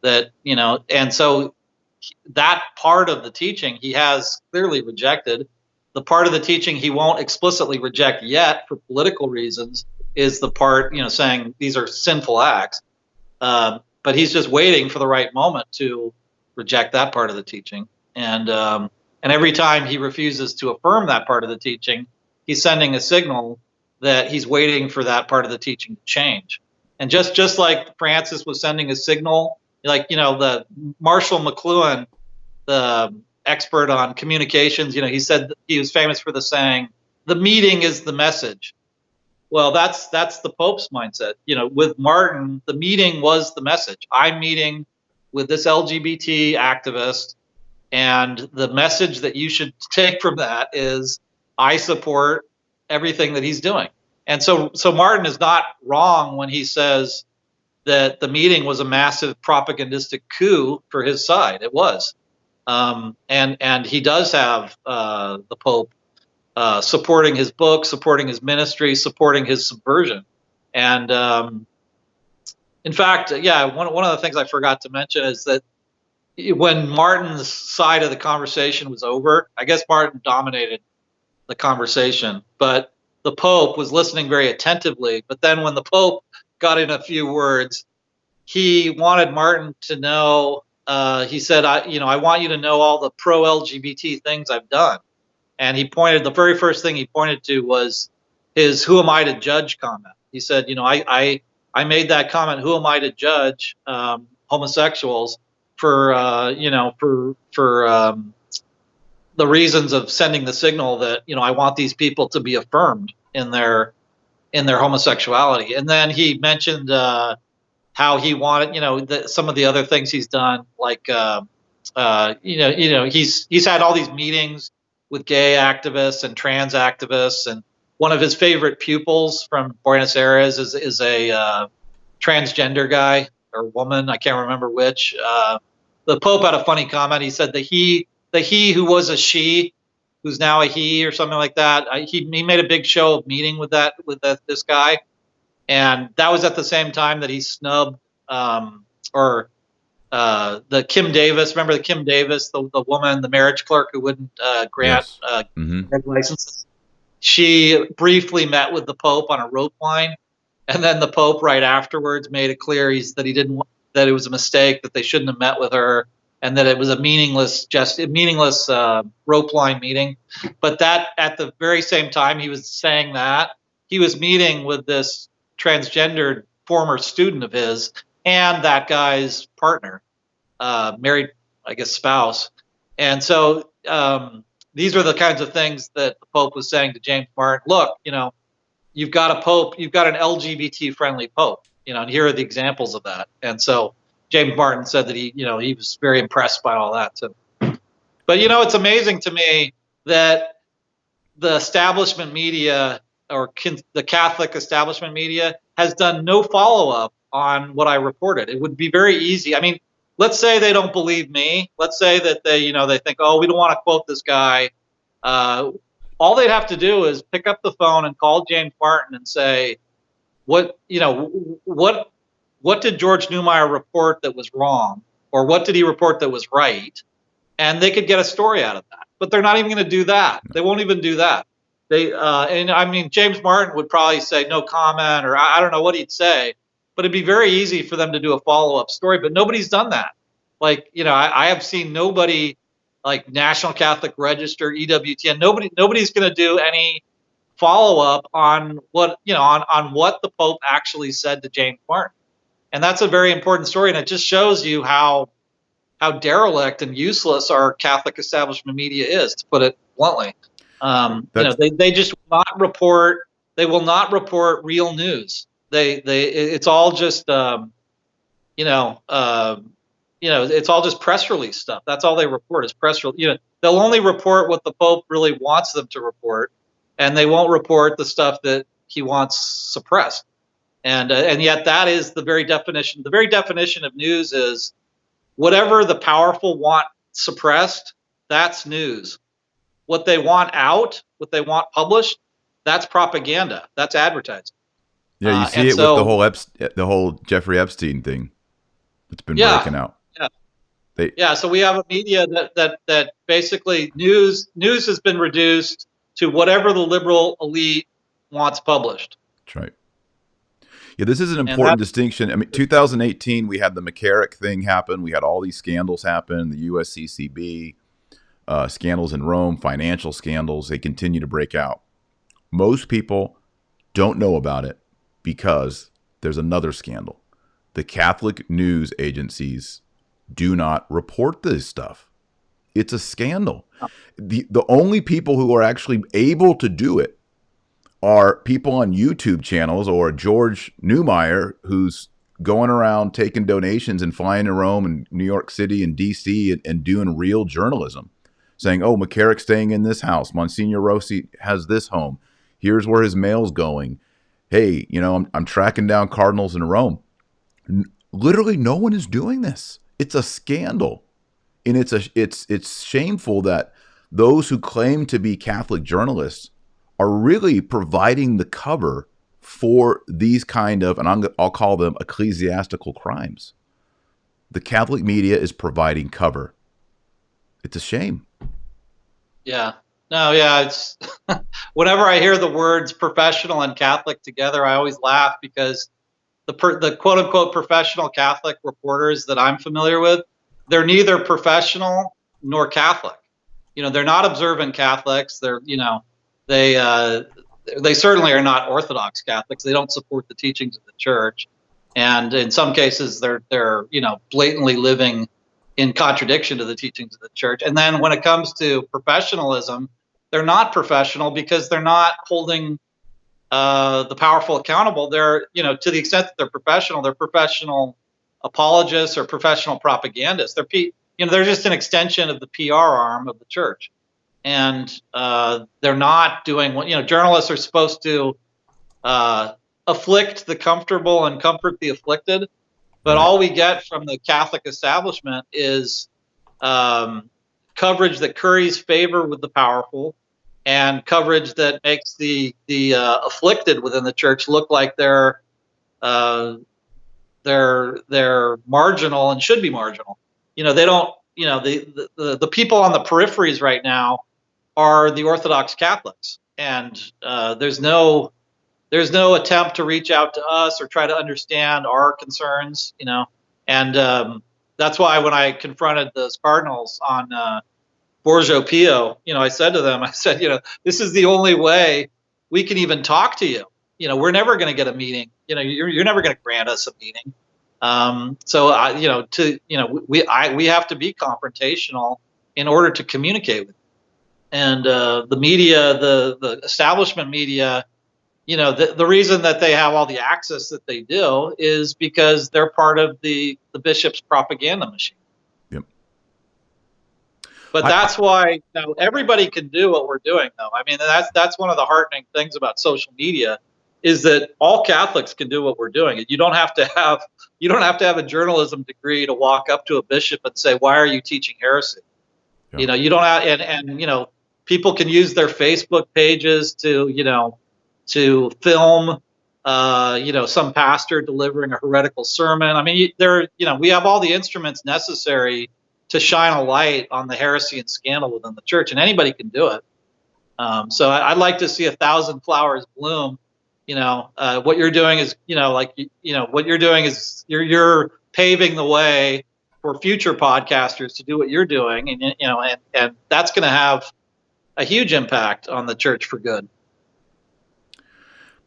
And so that part of the teaching he has clearly rejected. The part of the teaching he won't explicitly reject yet for political reasons is the part, saying these are sinful acts. But he's just waiting for the right moment to reject that part of the teaching. And every time he refuses to affirm that part of the teaching, he's sending a signal that he's waiting for that part of the teaching to change. And just like Francis was sending a signal, the Marshall McLuhan, the expert on communications, he said he was famous for the saying, the meeting is the message. Well, that's the Pope's mindset. With Martin, the meeting was the message. I'm meeting with this LGBT activist, and the message that you should take from that is I support everything that he's doing. And so Martin is not wrong when he says that the meeting was a massive propagandistic coup for his side. It was. And he does have the Pope supporting his book, supporting his ministry, supporting his subversion. And in fact, one of the things I forgot to mention is that when Martin's side of the conversation was over, I guess Martin dominated the conversation, but the Pope was listening very attentively. But then when the Pope got in a few words, he wanted Martin to know, he said, I want you to know all the pro-LGBT things I've done. And the very first thing he pointed to was his "who am I to judge" comment. He said, I I made that comment. Who am I to judge homosexuals for the reasons of sending the signal that I want these people to be affirmed in their homosexuality. And then he mentioned how he wanted some of the other things he's done, like he's had all these meetings with gay activists and trans activists, and one of his favorite pupils from Buenos Aires is a transgender guy or woman, I can't remember which. The Pope had a funny comment. He said that he who was a she, who's now a he or something like that. He made a big show of meeting with this guy, and that was at the same time that he snubbed the Kim Davis. Remember the Kim Davis, the woman, the marriage clerk who wouldn't grant licenses. She briefly met with the Pope on a rope line, and then the Pope right afterwards made it clear that it was a mistake, that they shouldn't have met with her, and that it was a meaningless rope line meeting. But that at the very same time he was saying that, he was meeting with this transgendered former student of his and that guy's partner, married, I guess, spouse. And so these are the kinds of things that the Pope was saying to James Martin. Look, you've got a Pope, you've got an LGBT friendly Pope, and here are the examples of that. And so James Martin said that he was very impressed by all that too. But it's amazing to me that the establishment media, or the Catholic establishment media, has done no follow-up on what I reported. It would be very easy. I mean, let's say they don't believe me. Let's say that they think, oh, we don't want to quote this guy. All they'd have to do is pick up the phone and call James Martin and say, what did George Neumayr report that was wrong, or what did he report that was right? And they could get a story out of that. But they're not even going to do that. They won't even do that. And I mean, James Martin would probably say no comment, or I don't know what he'd say, but it'd be very easy for them to do a follow-up story. But nobody's done that. Like, I have seen nobody, like National Catholic Register, EWTN, nobody's going to do any follow-up on what the Pope actually said to James Martin. And that's a very important story, and it just shows you how derelict and useless our Catholic establishment media is, to put it bluntly. They just will not report. They will not report real news. It's all just it's all just press release stuff. That's all they report is press release. They'll only report what the Pope really wants them to report, and they won't report the stuff that he wants suppressed. And yet that is the very definition. The very definition of news is whatever the powerful want suppressed, that's news. What they want out, what they want published, that's propaganda. That's advertising. Yeah, you see it with the whole Jeffrey Epstein thing that's been breaking out. Yeah. So we have a media that basically news has been reduced to whatever the liberal elite wants published. That's right. Yeah, this is an important distinction. I mean, 2018, we had the McCarrick thing happen. We had all these scandals happen, the USCCB, scandals in Rome, financial scandals. They continue to break out. Most people don't know about it because there's another scandal. The Catholic news agencies do not report this stuff. It's a scandal. The only people who are actually able to do it are people on YouTube channels, or George Neumayr, who's going around taking donations and flying to Rome and New York City and DC and doing real journalism, saying, oh, McCarrick's staying in this house. Monsignor Rossi has this home. Here's where his mail's going. Hey, I'm tracking down cardinals in Rome. Literally no one is doing this. It's a scandal. And it's shameful that those who claim to be Catholic journalists are really providing the cover for these kind of, and I'll call them ecclesiastical crimes. The Catholic media is providing cover. It's a shame. Yeah. No, yeah. It's whenever I hear the words professional and Catholic together, I always laugh, because the quote unquote professional Catholic reporters that I'm familiar with, they're neither professional nor Catholic. They're not observant Catholics. They certainly are not Orthodox Catholics. They don't support the teachings of the Church. and in some cases they're blatantly living in contradiction to the teachings of the church. And then when it comes to professionalism, they're not professional because they're not holding the powerful accountable. They're, to the extent that they're professional apologists or professional propagandists. They're just an extension of the PR arm of the church, and they're not doing what journalists are supposed to afflict the comfortable and comfort the afflicted. But all we get from the Catholic establishment is coverage that curries favor with the powerful, and coverage that makes the afflicted within the church look like they're marginal and should be marginal. They don't. The people on the peripheries right now are the Orthodox Catholics, and there's no attempt to reach out to us or try to understand our concerns, and that's why when I confronted those cardinals on Borgio Pio, I said to them, this is the only way we can even talk to you. We're never going to get a meeting. You're never going to grant us a meeting. We have to be confrontational in order to communicate with you. And the media, the establishment media, the reason that they have all the access that they do is because they're part of the bishop's propaganda machine. Yep. But that's why everybody can do what we're doing, though. I mean, that's one of the heartening things about social media, is that all Catholics can do what we're doing. You don't have to have a journalism degree to walk up to a bishop and say, "Why are you teaching heresy?" Yep. You don't have, and people can use their Facebook pages to film, some pastor delivering a heretical sermon. I mean, we have all the instruments necessary to shine a light on the heresy and scandal within the church, and anybody can do it. So I'd like to see 1,000 flowers bloom. What you're doing is, what you're doing is you're paving the way for future podcasters to do what you're doing, and that's going to have a huge impact on the church for good.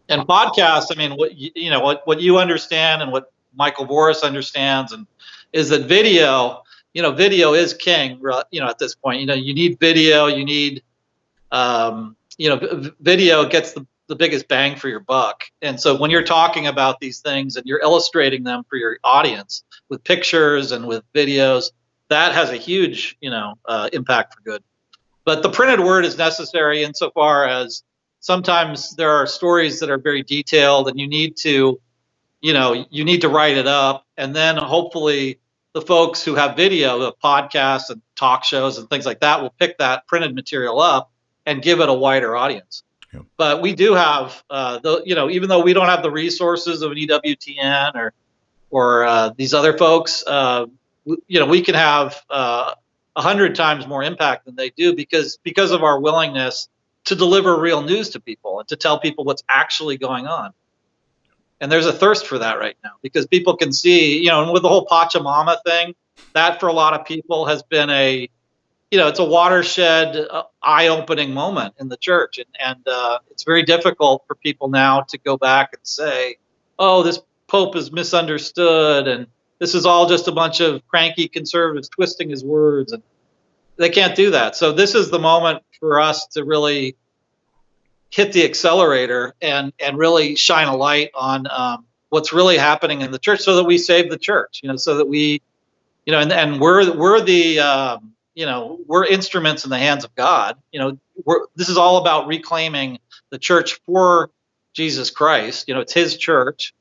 And podcasts, I mean, what you understand and what Michael Voris understands, and is that video is king. At this point, you need video. You need, video gets the biggest bang for your buck. And so when you're talking about these things and you're illustrating them for your audience with pictures and with videos, that has a huge, impact for good. But the printed word is necessary insofar as sometimes there are stories that are very detailed, and you need to write it up, and then hopefully the folks who have video, the podcasts and talk shows and things like that, will pick that printed material up and give it a wider audience. Yeah. But we do have, even though we don't have the resources of an EWTN or these other folks, we can have 100 times more impact than they do because of our willingness to deliver real news to people and to tell people what's actually going on. And there's a thirst for that right now because people can see, and with the whole Pachamama thing, that for a lot of people has been it's a watershed, eye-opening moment in the church. And it's very difficult for people now to go back and say, oh, this Pope is misunderstood, and this is all just a bunch of cranky conservatives twisting his words. And they can't do that. So this is the moment for us to really hit the accelerator and really shine a light on what's really happening in the church, so that we save the church, so that we, and we're the, we're instruments in the hands of God. This is all about reclaiming the church for Jesus Christ. It's his church.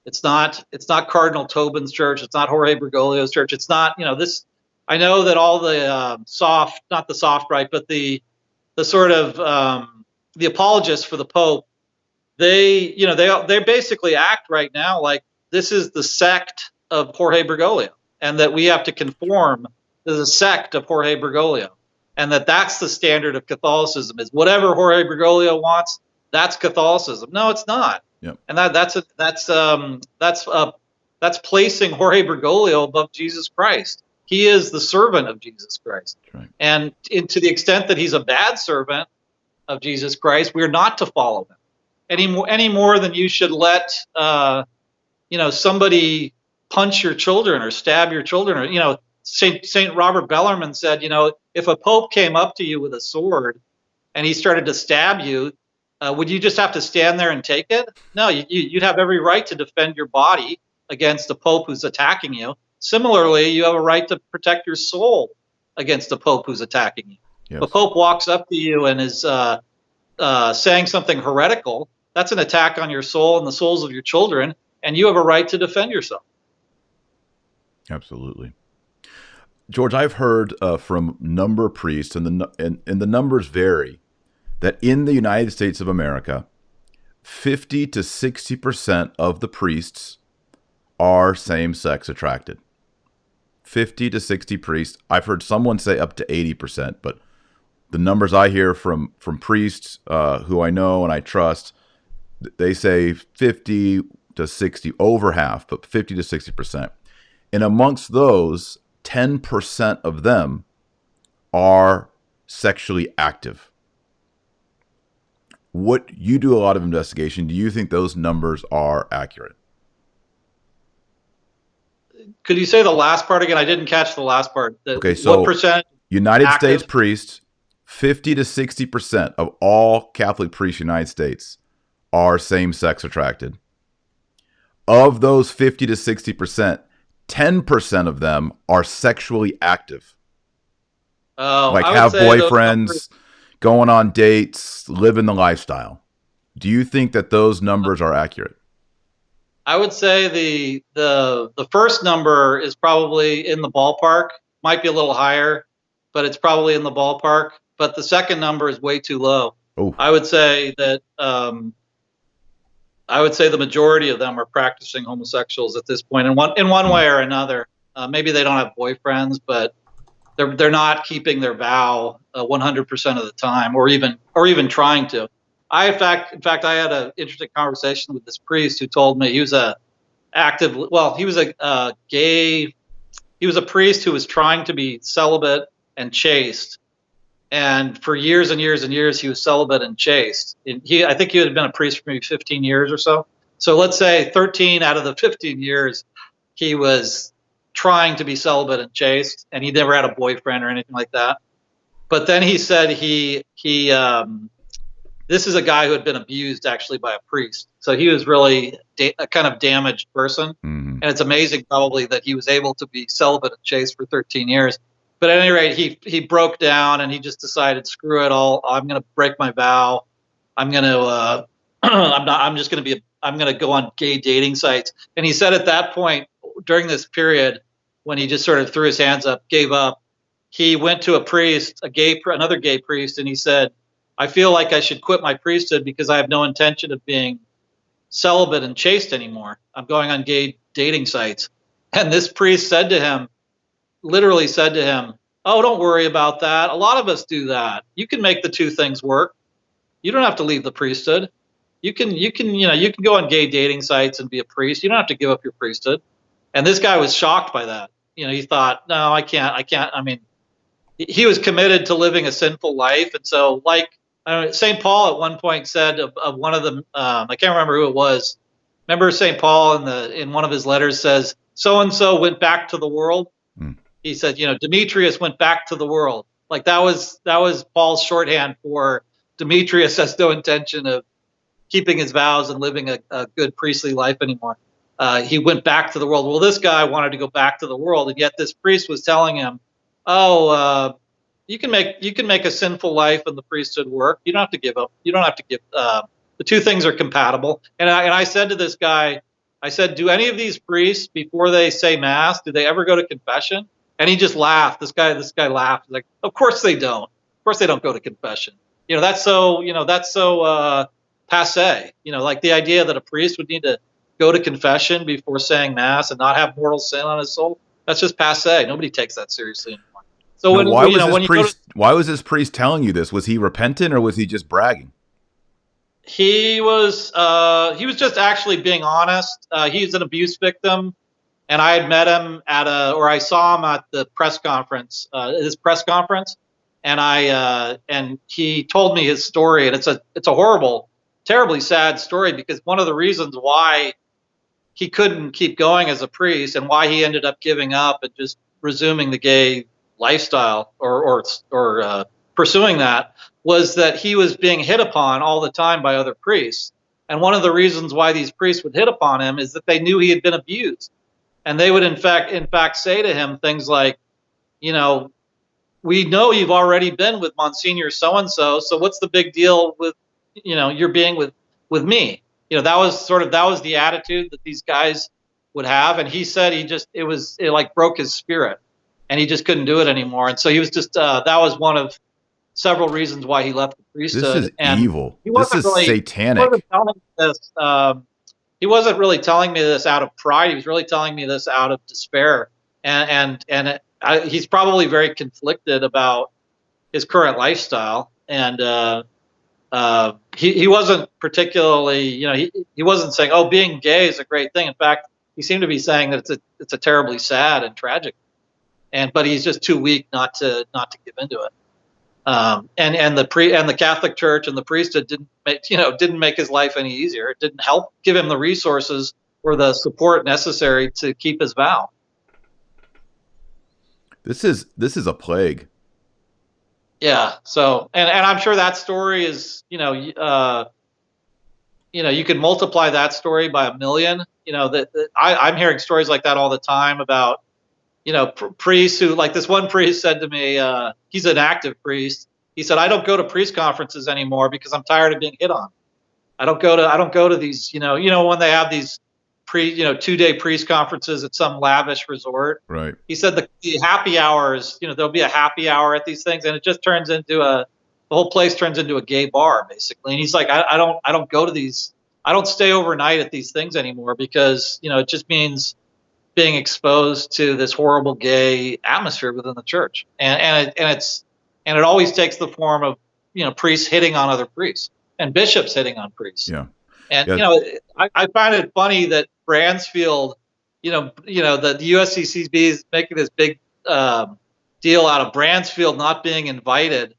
It's not Cardinal Tobin's church. It's not Jorge Bergoglio's church. It's not, this, I know that all the not the soft right, but the sort of, the apologists for the Pope, they basically act right now like this is the sect of Jorge Bergoglio, and that we have to conform to the sect of Jorge Bergoglio, and that's the standard of Catholicism, is whatever Jorge Bergoglio wants, that's Catholicism. No, it's not. Yep. And that's placing Jorge Bergoglio above Jesus Christ. He is the servant of Jesus Christ. Right. And to the extent that he's a bad servant of Jesus Christ, we're not to follow him any more than you should let somebody punch your children or stab your children, or Saint Robert Bellarmine said, if a pope came up to you with a sword and he started to stab you, would you just have to stand there and take it? No, you'd have every right to defend your body against the pope who's attacking you. Similarly, you have a right to protect your soul against the pope who's attacking you. Yes. If a pope walks up to you and is saying something heretical, that's an attack on your soul and the souls of your children, and you have a right to defend yourself. Absolutely. George, I've heard from number of priests, and the numbers vary, that in the United States of America, 50 to 60% of the priests are same-sex attracted. 50 to 60 priests. I've heard someone say up to 80%, but the numbers I hear from priests who I know and I trust, they say 50 to 60, over half, but 50 to 60%. And amongst those, 10% of them are sexually active. What you do a lot of investigation. Do you think those numbers are accurate? Could you say the last part again? I didn't catch the last part. Okay, so what percent? United States priests, 50 to 60% of all Catholic priests in the United States are same-sex attracted. Of those 50 to 60%, 10% of them are sexually active. Like have boyfriends, going on dates, living the lifestyle. Do you think that those numbers are accurate? I would say the first number is probably in the ballpark. Might be a little higher, but it's probably in the ballpark. But the second number is way too low. Oh. I would say that the majority of them are practicing homosexuals at this point, in one way or another. Maybe they don't have boyfriends, but they're not keeping their vow 100% of the time, or even trying to. In fact, I had an interesting conversation with this priest who told me he was a priest who was trying to be celibate and chaste, and for years and years and years he was celibate and chaste. I think he had been a priest for maybe 15 years or so. So let's say 13 out of the 15 years he was trying to be celibate and chaste, and he never had a boyfriend or anything like that. But then he said this is a guy who had been abused actually by a priest. So he was really a kind of damaged person. Mm-hmm. And it's amazing probably that he was able to be celibate and chaste for 13 years. But at any rate, he broke down and he just decided, screw it all. I'm going to break my vow. I'm going to I'm going to go on gay dating sites. And he said at that point, during this period, when he just sort of threw his hands up, gave up, he went to a priest, another gay priest, and he said, I feel like I should quit my priesthood because I have no intention of being celibate and chaste anymore. I'm going on gay dating sites. And this priest literally said to him, oh, don't worry about that. A lot of us do that. You can make the two things work. You don't have to leave the priesthood. You can go on gay dating sites and be a priest. You don't have to give up your priesthood. And this guy was shocked by that. He thought, no, I can't. I mean, he was committed to living a sinful life. And so St. Paul at one point said of one of them, I can't remember who it was. Remember St. Paul in one of his letters says, so-and-so went back to the world. Mm. He said, Demetrius went back to the world. Like that was Paul's shorthand for Demetrius has no intention of keeping his vows and living a good priestly life anymore. He went back to the world. Well, this guy wanted to go back to the world. And yet this priest was telling him, you can make a sinful life in the priesthood work. You don't have to give up. You don't have to give. The two things are compatible. And I said to this guy, I said, do any of these priests before they say mass, do they ever go to confession? And he just laughed. This guy laughed. He's like, of course they don't. Of course they don't go to confession. That's so passé. Like the idea that a priest would need to go to confession before saying mass and not have mortal sin on his soul. That's just passé. Nobody takes that seriously anymore. So why was this priest telling you this? Was he repentant or was he just bragging? He was just actually being honest. He's an abuse victim, and I had met him I saw him at the press conference, his press conference, and he told me his story, and it's a horrible, terribly sad story because one of the reasons why he couldn't keep going as a priest, and why he ended up giving up and just resuming the gay lifestyle or pursuing that, was that he was being hit upon all the time by other priests. And one of the reasons why these priests would hit upon him is that they knew he had been abused, and they would in fact say to him things like, you know, we know you've already been with Monsignor so and so, so what's the big deal with, you know, you're being with me? You know, that was the attitude that these guys would have. And he said it like broke his spirit, and he just couldn't do it anymore. And so he was just that was one of several reasons why he left the priesthood. This is and evil. This is satanic. He wasn't really telling me this out of pride. He was really telling me this out of despair. He's probably very conflicted about his current lifestyle. And he wasn't particularly, you know, he wasn't saying, oh, being gay is a great thing. In fact, he seemed to be saying that it's a terribly sad and tragic, but he's just too weak not to give into it. And the Catholic Church and the priesthood didn't make his life any easier. It didn't help give him the resources or the support necessary to keep his vow. This is a plague. Yeah. So, and I'm sure that story is, you could multiply that story by 1 million. You know, I'm hearing stories like that all the time about, you know, priests who, like this one priest said to me, he's an active priest. He said, I don't go to priest conferences anymore because I'm tired of being hit on. I don't go to these, you know, when they have these 2-day priest conferences at some lavish resort. Right. He said the happy hours, you know, there'll be a happy hour at these things, and it just turns into the whole place turns into a gay bar, basically. And he's like, I don't go to these, I don't stay overnight at these things anymore because, you know, it just means being exposed to this horrible gay atmosphere within the church. And it always takes the form of, you know, priests hitting on other priests and bishops hitting on priests. Yeah. And, you know, I find it funny that Bransfield, you know, the USCCB is making this big deal out of Bransfield not being invited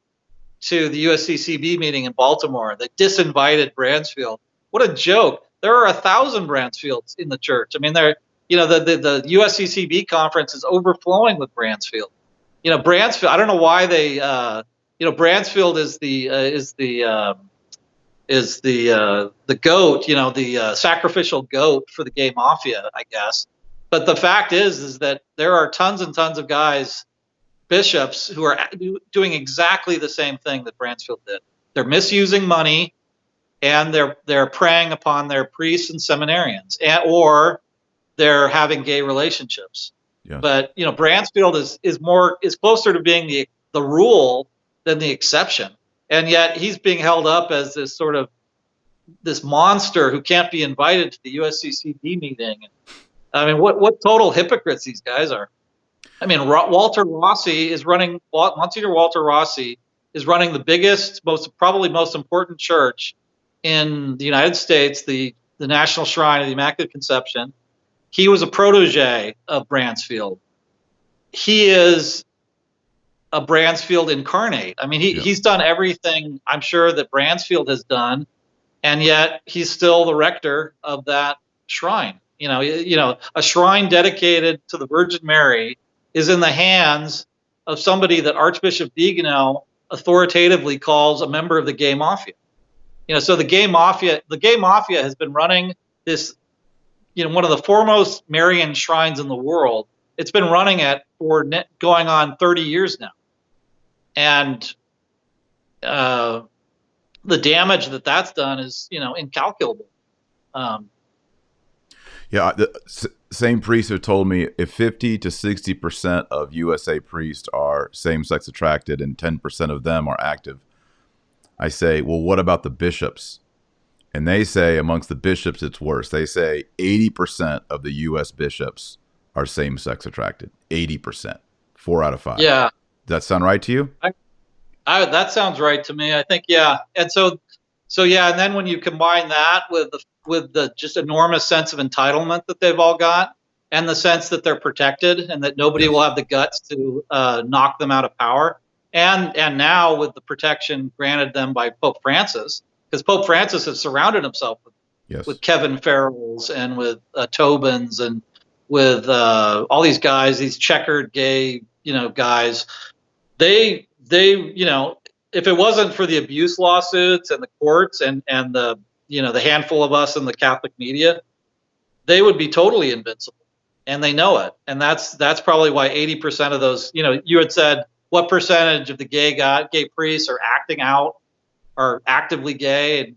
to the USCCB meeting in Baltimore. They disinvited Bransfield. What a joke. There are 1,000 Bransfields in the church. I mean, the USCCB conference is overflowing with Bransfield. You know, Bransfield, I don't know why they, Bransfield is the goat, you know, the sacrificial goat for the gay mafia, I guess. But the fact is that there are tons and tons of guys, bishops, who are doing exactly the same thing that Bransfield did. They're misusing money, and they're preying upon their priests and seminarians, or they're having gay relationships. Yes. But, you know, Bransfield is closer to being the rule than the exception. And yet he's being held up as this monster who can't be invited to the USCCB meeting. I mean, what total hypocrites these guys are. I mean, Monsignor Walter Rossi is running the biggest, probably most important church in the United States, the National Shrine of the Immaculate Conception. He was a protege of Bransfield. He is a Bransfield incarnate. I mean, he's done everything I'm sure that Bransfield has done, and yet he's still the rector of that shrine. You know, a shrine dedicated to the Virgin Mary is in the hands of somebody that Archbishop Vigano authoritatively calls a member of the gay mafia. You know, so the gay mafia has been running this, you know, one of the foremost Marian shrines in the world. It's been running it for going on 30 years now. And the damage that's done is, you know, incalculable. The same priests have told me if 50 to 60% of USA priests are same-sex attracted and 10% of them are active, I say, well, what about the bishops? And they say amongst the bishops, it's worse. They say 80% of the U.S. bishops are same-sex attracted. 80%. 4 out of 5. Yeah. Does that sound right to you? That sounds right to me. I think, yeah. And so yeah. And then when you combine that with the just enormous sense of entitlement that they've all got, and the sense that they're protected and that nobody will have the guts to knock them out of power, and now with the protection granted them by Pope Francis, because Pope Francis has surrounded himself with Yes. with Kevin Farrells and with Tobins and with all these guys, these checkered gay, guys. They, if it wasn't for the abuse lawsuits and the courts and the, the handful of us in the Catholic media, they would be totally invincible, and they know it. And that's probably why 80% of those, you had said, what percentage of the gay priests are acting out, are actively gay? And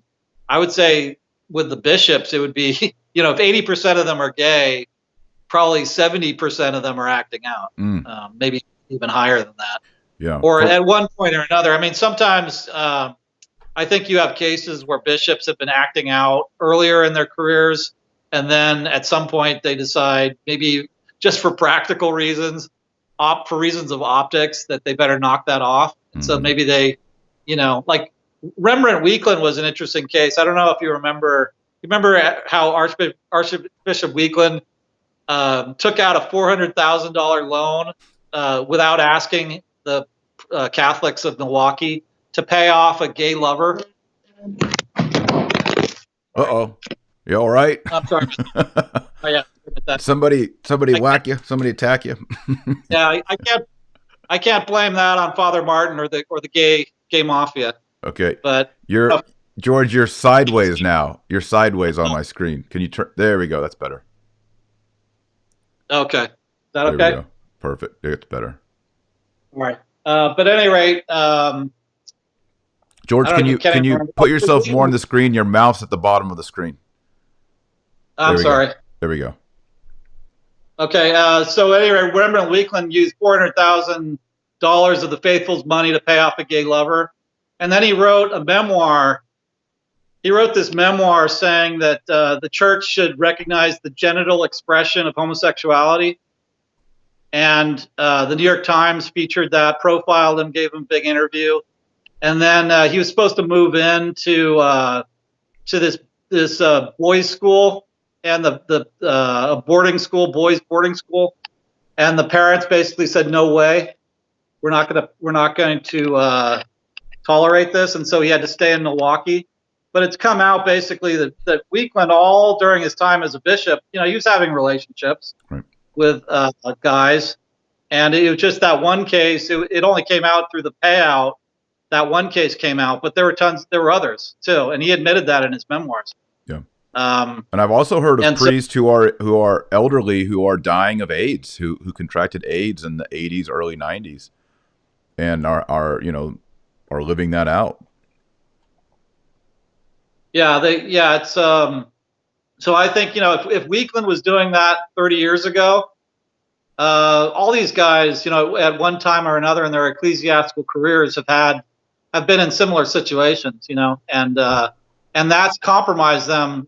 I would say with the bishops, it would be, if 80% of them are gay, probably 70% of them are acting out, maybe even higher than that. Yeah. Or at one point or another. I mean, sometimes I think you have cases where bishops have been acting out earlier in their careers, and then at some point they decide, maybe just for practical reasons, for reasons of optics, that they better knock that off. Mm-hmm. So maybe they, like Remnant Weakland was an interesting case. I don't know if you remember. You remember how Archbishop Weakland took out a $400,000 loan without asking the Catholics of Milwaukee to pay off a gay lover. Uh-oh. You all right? I'm sorry. Oh, yeah. Somebody whack you? Somebody attack you? Yeah, I can't blame that on Father Martin or the gay mafia. Okay. But George, you're sideways now. You're sideways on my screen. Can you turn? There we go. That's better. Okay. Is that okay? There we go. Perfect. It's better. All right. But at any rate, George, can you put yourself more on the screen? Your mouth's at the bottom of the screen. I'm sorry. There we go. Okay. So anyway, Remnant Weakland used $400,000 of the faithful's money to pay off a gay lover, and then he wrote a memoir. He wrote this memoir saying that the church should recognize the genital expression of homosexuality. And the New York Times featured that, profiled him, gave him a big interview. And then he was supposed to move into to this boys' school and the boarding school, boys' boarding school. And the parents basically said, "No way, we're not going to tolerate this." And so he had to stay in Milwaukee. But it's come out basically that Weakland, all during his time as a bishop, he was having relationships with guys. And it was just that one case. It only came out through the payout. That one case came out, but there were others too. And he admitted that in his memoirs. Yeah. And I've also heard of priests who are elderly, who are dying of AIDS, who contracted AIDS in the 80s, early 90s, and are living that out. Yeah, it's so I think if Weakland was doing that 30 years ago, all these guys, at one time or another in their ecclesiastical careers have been in similar situations, and that's compromised them,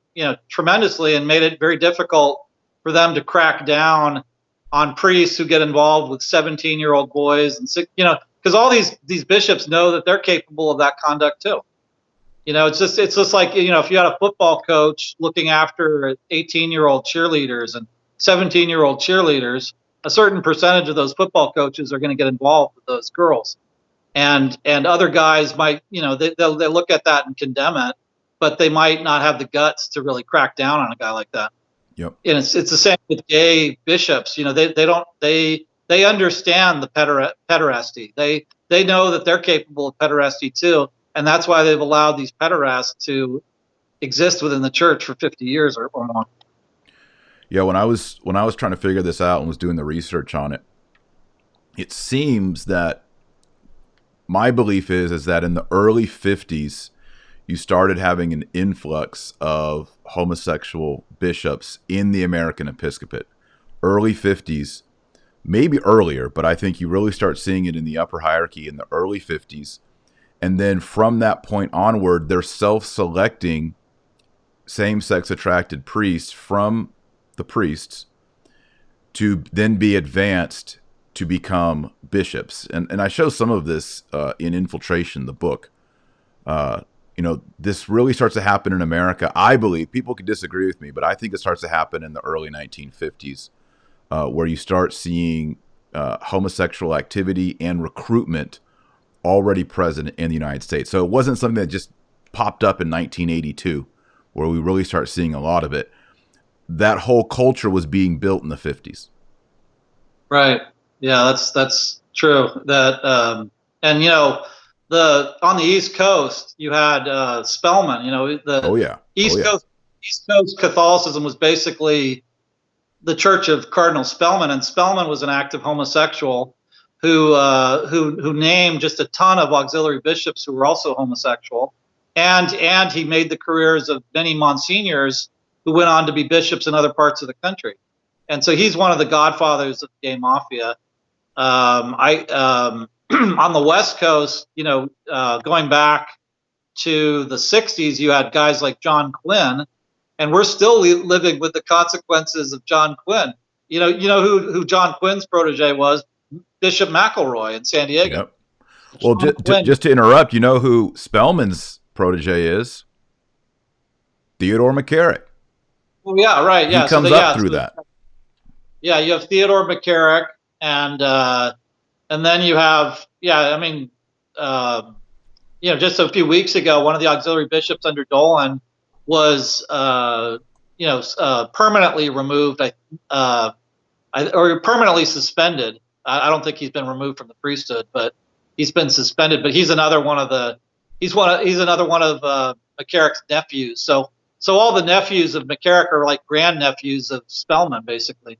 tremendously, and made it very difficult for them to crack down on priests who get involved with 17-year-old boys and because all these bishops know that they're capable of that conduct too. It's just like, if you had a football coach looking after 18-year-old cheerleaders and 17-year-old cheerleaders, a certain percentage of those football coaches are going to get involved with those girls. And other guys might, they'll look at that and condemn it, but they might not have the guts to really crack down on a guy like that. Yep. And it's the same with gay bishops. They understand the pederasty. They know that they're capable of pederasty too. And that's why they've allowed these pederasts to exist within the church for 50 years or more. Yeah, when I was trying to figure this out and was doing the research on it, it seems that my belief is that in the early 50s, you started having an influx of homosexual bishops in the American episcopate. Early 50s, maybe earlier, but I think you really start seeing it in the upper hierarchy in the early 50s. And then from that point onward, they're self-selecting same-sex attracted priests from the priests to then be advanced to become bishops. And I show some of this in Infiltration, the book. This really starts to happen in America. I believe, people could disagree with me, but I think it starts to happen in the early 1950s, where you start seeing homosexual activity and recruitment already present in the United States. So it wasn't something that just popped up in 1982. where we really start seeing a lot of it. That whole culture was being built in the 50s. Right. Yeah, that's true. That and on the East Coast you had Spellman. The Oh yeah. East Oh yeah. Coast Catholicism was basically the Church of Cardinal Spellman, and Spellman was an active homosexual who named just a ton of auxiliary bishops who were also homosexual, and he made the careers of many monsignors who went on to be bishops in other parts of the country, and so he's one of the godfathers of the gay mafia. On the West Coast, going back to the '60s, you had guys like John Quinn, and we're still living with the consequences of John Quinn. You know who John Quinn's protege was? Bishop McElroy in San Diego. Yep. Well, just to interrupt, you know who Spellman's protege is? Theodore McCarrick. Well, yeah, right. Yeah, he comes up through that. Yeah, you have Theodore McCarrick, and then you have just a few weeks ago, one of the auxiliary bishops under Dolan was permanently removed, or permanently suspended. I don't think he's been removed from the priesthood, but he's been suspended. But he's another one of McCarrick's nephews. So all the nephews of McCarrick are like grandnephews of Spellman, basically.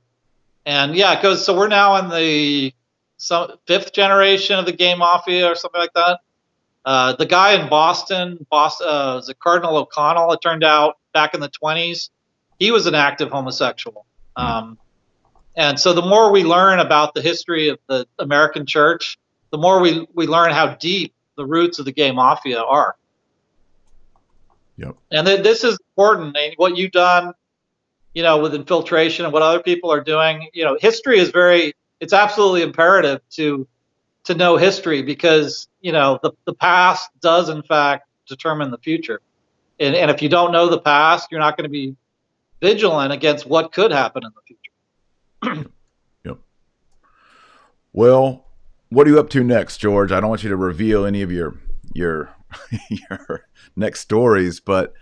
And yeah, it goes. So we're now in the fifth generation of the gay mafia or something like that. The guy in Boston was it Cardinal O'Connell, it turned out, back in the 1920s. He was an active homosexual. And so the more we learn about the history of the American church, the more we learn how deep the roots of the gay mafia are. Yep. And this is important. And what you've done, with infiltration and what other people are doing, history is it's absolutely imperative to know history, because the past does in fact determine the future, and if you don't know the past, you're not going to be vigilant against what could happen in the future. Yep. Well, what are you up to next, George? I don't want you to reveal any of your your next stories, but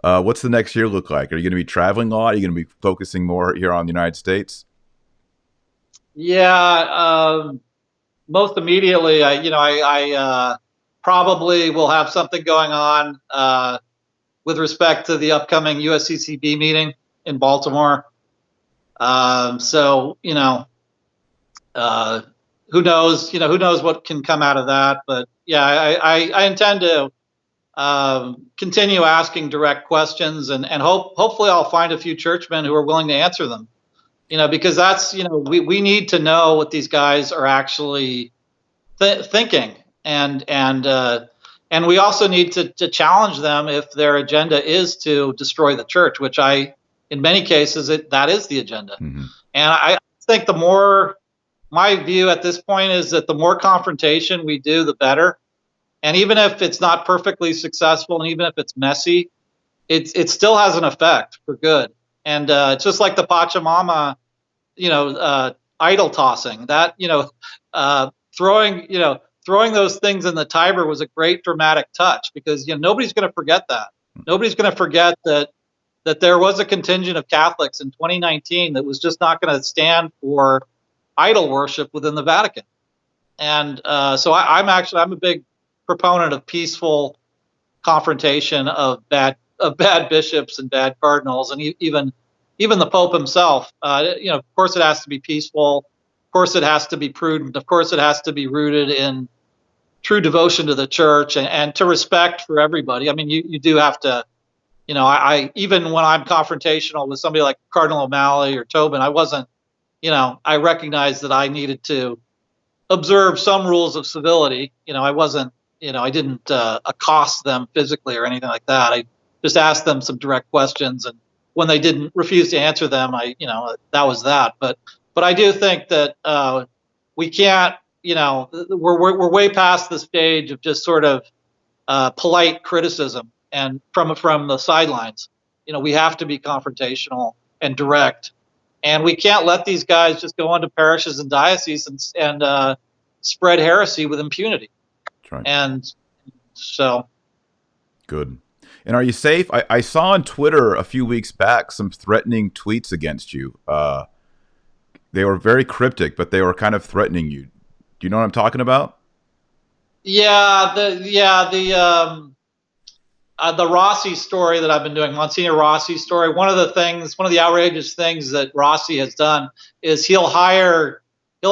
what's the next year look like? Are you going to be traveling a lot? Are you going to be focusing more here on the United States? Yeah. Most immediately, I probably will have something going on with respect to the upcoming USCCB meeting in Baltimore. Who knows? Who knows what can come out of that? But yeah, I intend to continue asking direct questions, and hopefully I'll find a few churchmen who are willing to answer them. Because that's, we need to know what these guys are actually thinking, and we also need to challenge them if their agenda is to destroy the church, which in many cases, that is the agenda. Mm-hmm. And I think my view at this point is that the more confrontation we do, the better. And even if it's not perfectly successful, and even if it's messy, it still has an effect for good. And it's just like the Pachamama, idol tossing. That throwing those things in the Tiber was a great dramatic touch, because nobody's going to forget that. Nobody's going to forget that there was a contingent of Catholics in 2019 that was just not going to stand for idol worship within the Vatican. And so I'm a big proponent of peaceful confrontation of bad bishops and bad cardinals, and even the Pope himself. Of course it has to be peaceful. Of course it has to be prudent. Of course it has to be rooted in true devotion to the church and to respect for everybody. I mean, you do have to, I even when I'm confrontational with somebody like Cardinal O'Malley or Tobin, I wasn't, I recognized that I needed to observe some rules of civility. I wasn't, I didn't accost them physically or anything like that. I just asked them some direct questions, and when they didn't refuse to answer them, that was that. But I do think that we can't, we're way past the stage of just sort of polite criticism and from the sidelines. We have to be confrontational and direct, and we can't let these guys just go into parishes and dioceses and spread heresy with impunity. That's right. And so, good. And are you safe? I saw on Twitter a few weeks back some threatening tweets against you. They were very cryptic, but they were kind of threatening you. Do you know what I'm talking about? Yeah, the Rossi story that I've been doing, Monsignor Rossi story. One of the outrageous things that Rossi has done is he'll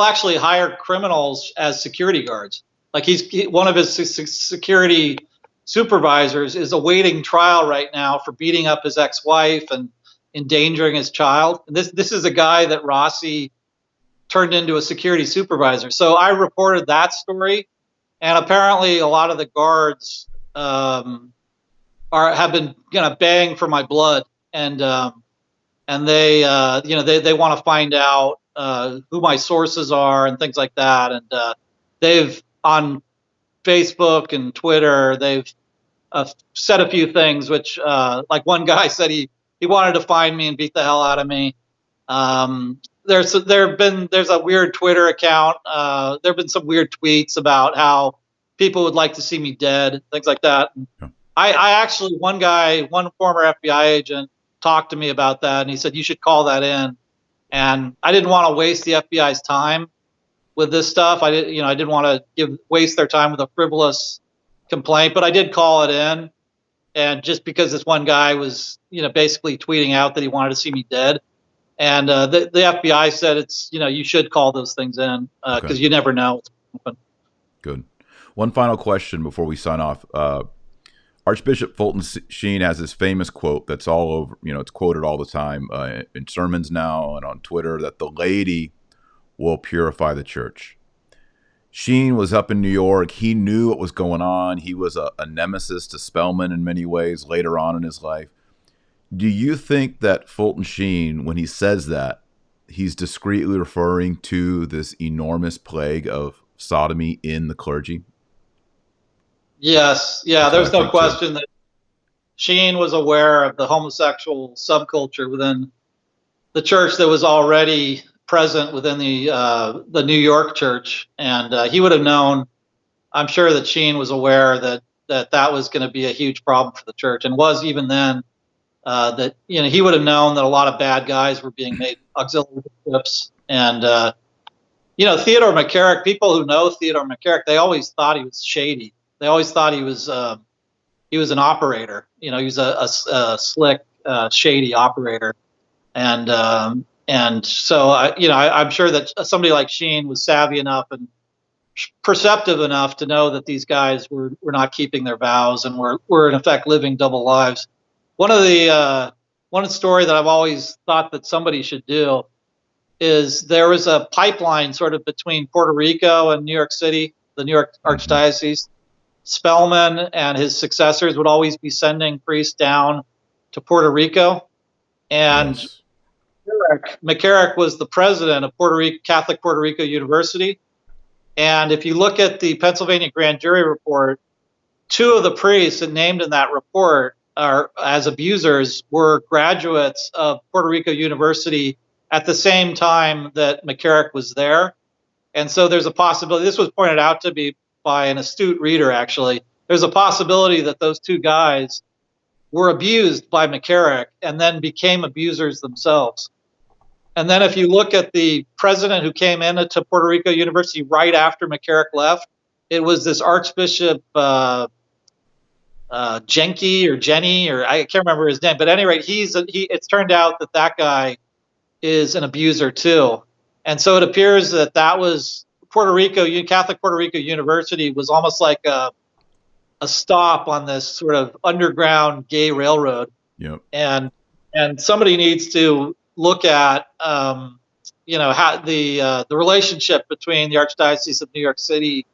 actually hire criminals as security guards. Like one of his security supervisors is awaiting trial right now for beating up his ex-wife and endangering his child. And this is a guy that Rossi turned into a security supervisor. So I reported that story, and apparently a lot of the guards have been baying for my blood, and they they want to find out who my sources are and things like that. And they've on Facebook and Twitter they've said a few things, which like one guy said he wanted to find me and beat the hell out of me. There's a weird Twitter account. There have been some weird tweets about how people would like to see me dead, things like that. Yeah. I actually, one former FBI agent talked to me about that, and he said, you should call that in. And I didn't want to waste the FBI's time with this stuff. I didn't want to waste their time with a frivolous complaint, but I did call it in. And just because this one guy was, basically tweeting out that he wanted to see me dead. And the FBI said you should call those things in because you never know what's going to happen. Good. One final question before we sign off. Archbishop Fulton Sheen has this famous quote that's all over, it's quoted all the time in sermons now and on Twitter, that the laity will purify the church. Sheen was up in New York. He knew what was going on. He was a nemesis to Spellman in many ways later on in his life. Do you think that Fulton Sheen, when he says that, he's discreetly referring to this enormous plague of sodomy in the clergy? Yes. Yeah, there's no question that Sheen was aware of the homosexual subculture within the church that was already present within the New York church. And he would have known, I'm sure that Sheen was aware that was going to be a huge problem for the church, and was even then. That he would have known that a lot of bad guys were being made auxiliary bishops. And Theodore McCarrick, people who know Theodore McCarrick, they always thought he was shady. They always thought he was an operator. He was a slick, shady operator. And so I'm sure that somebody like Sheen was savvy enough and perceptive enough to know that these guys were not keeping their vows and were in effect living double lives. One story that I've always thought that somebody should do is there was a pipeline sort of between Puerto Rico and New York City, the New York Archdiocese. Spellman and his successors would always be sending priests down to Puerto Rico. And yes. McCarrick was the president of Catholic Puerto Rico University. And if you look at the Pennsylvania grand jury report, two of the priests named in that report as abusers were graduates of Puerto Rico University at the same time that McCarrick was there. And so there's a possibility, this was pointed out to me by an astute reader actually, there's a possibility that those two guys were abused by McCarrick and then became abusers themselves. And then if you look at the president who came into Puerto Rico University right after McCarrick left, it was this Archbishop Jenny, or I can't remember his name, but at any rate, it's turned out that guy is an abuser too. And so it appears that was Catholic Puerto Rico University was almost like a stop on this sort of underground gay railroad. Yep. And somebody needs to look at how the relationship between the Archdiocese of New York City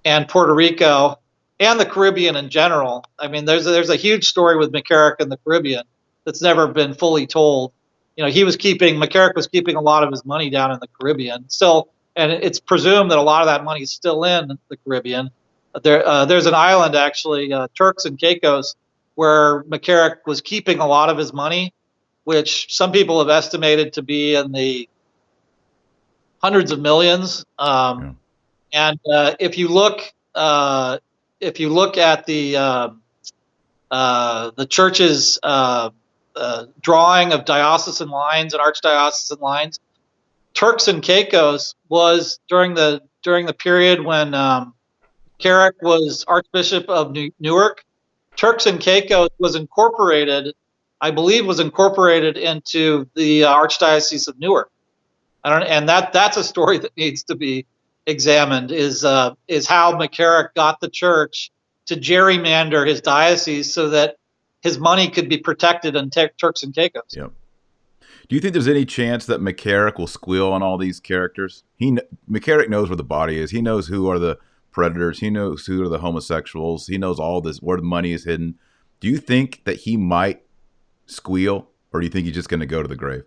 and Puerto Rico and the Caribbean in general. I mean, there's a huge story with McCarrick in the Caribbean that's never been fully told. McCarrick was keeping a lot of his money down in the Caribbean still, and it's presumed that a lot of that money is still in the Caribbean. There's an island actually, Turks and Caicos, where McCarrick was keeping a lot of his money, which some people have estimated to be in the hundreds of millions. And if you look at the the church's drawing of diocesan lines and archdiocesan lines. Turks and Caicos was during the period when McCarrick was Archbishop of Newark. Turks and Caicos was incorporated, I believe, into the Archdiocese of Newark. And that's a story that needs to be examined. Is how McCarrick got the church to gerrymander his diocese so that his money could be protected in Turks and Caicos. Yep. Do you think there's any chance that McCarrick will squeal on all these characters? McCarrick knows where the body is. He knows who are the predators. He knows who are the homosexuals. He knows all this, where the money is hidden. Do you think that he might squeal, or do you think he's just going to go to the grave?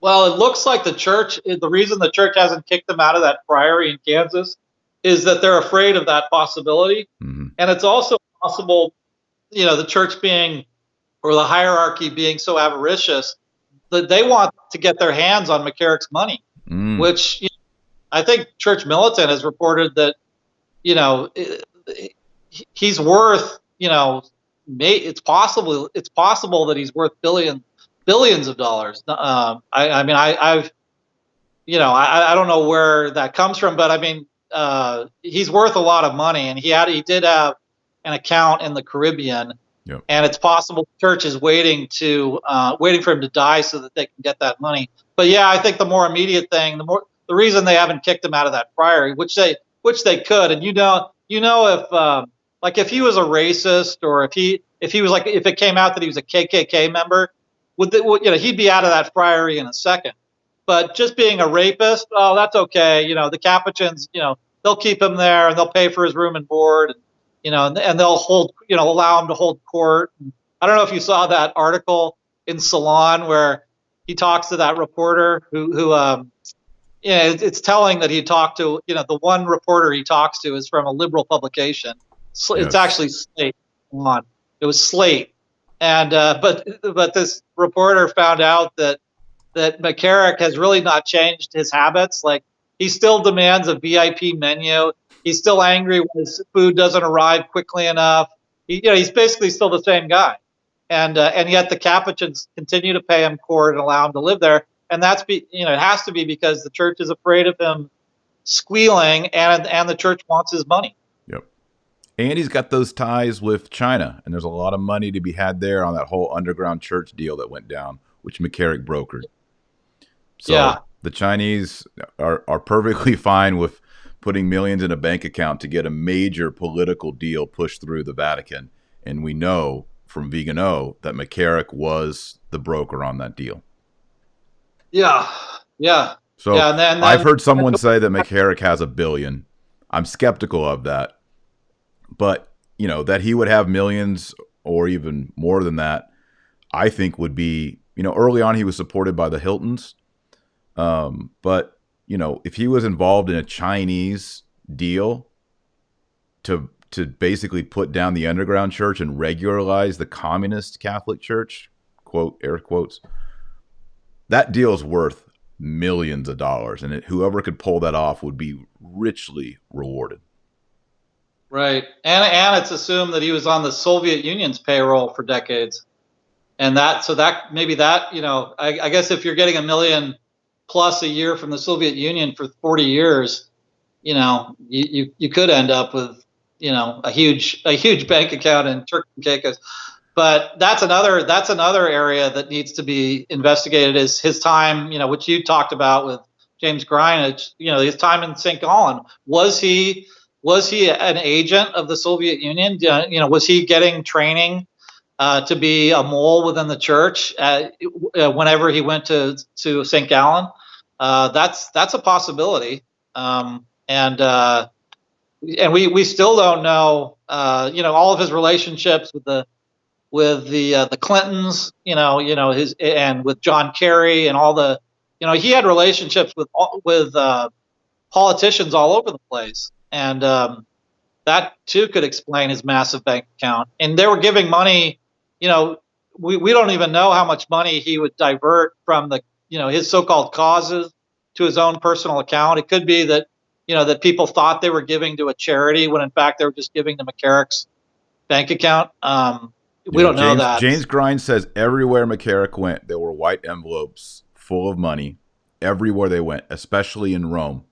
Well, it looks like the reason the church hasn't kicked him out of that priory in Kansas is that they're afraid of that possibility. Mm-hmm. And it's also possible, the church being, or the hierarchy being so avaricious that they want to get their hands on McCarrick's money, which I think Church Militant has reported that, he's worth, it's possible that he's worth billions of dollars. I don't know where that comes from, but he's worth a lot of money, and he did have an account in the Caribbean. Yep. And it's possible the church is waiting for him to die so that they can get that money. But yeah, I think the more immediate thing, the reason they haven't kicked him out of that priory, which they could, and if he was a racist, or if it came out that he was a KKK member, he'd be out of that priory in a second. But just being a rapist, oh, that's okay. The Capuchins, they'll keep him there and they'll pay for his room and board. And they'll allow him to hold court. I don't know if you saw that article in Salon where he talks to that reporter who it's telling that he talked to, the one reporter he talks to is from a liberal publication. Yes. It's actually Slate. It was Slate. And, but this reporter found out that McCarrick has really not changed his habits. Like, he still demands a VIP menu. He's still angry when his food doesn't arrive quickly enough. He's basically still the same guy, and yet the Capuchins continue to pay him court and allow him to live there. And it has to be because the church is afraid of him squealing, and the church wants his money. Yep. And he's got those ties with China, and there's a lot of money to be had there on that whole underground church deal that went down, which McCarrick brokered. So yeah. The Chinese are perfectly fine with putting millions in a bank account to get a major political deal pushed through the Vatican. And we know from Vegan O that McCarrick was the broker on that deal. Yeah. So yeah, and then I've heard someone say that McCarrick has $1 billion. I'm skeptical of that. But, that he would have millions or even more than that, I think would be, early on he was supported by the Hiltons. But if he was involved in a Chinese deal to basically put down the underground church and regularize the communist Catholic Church, quote, air quotes, that deal is worth millions of dollars, and whoever could pull that off would be richly rewarded. Right, and it's assumed that he was on the Soviet Union's payroll for decades, and I guess if you're getting $1 million plus a year from the Soviet Union for 40 years, you could end up with, a huge bank account in Turks and Caicos. But that's another area that needs to be investigated, is his time, which you talked about with James Greenwich, his time in St. Gallen. Was he an agent of the Soviet Union? Was he getting training to be a mole within the church whenever he went to St. Gallen? That's a possibility, and we still don't know. All of his relationships with the Clintons, and with John Kerry and all the, he had relationships with politicians all over the place, and that too could explain his massive bank account. And they were giving money. We don't even know how much money he would divert from his so-called causes to his own personal account. It could be that, that people thought they were giving to a charity when in fact they were just giving to McCarrick's bank account. We Yeah, don't know that. James Grind says everywhere McCarrick went, there were white envelopes full of money everywhere they went, especially in Rome.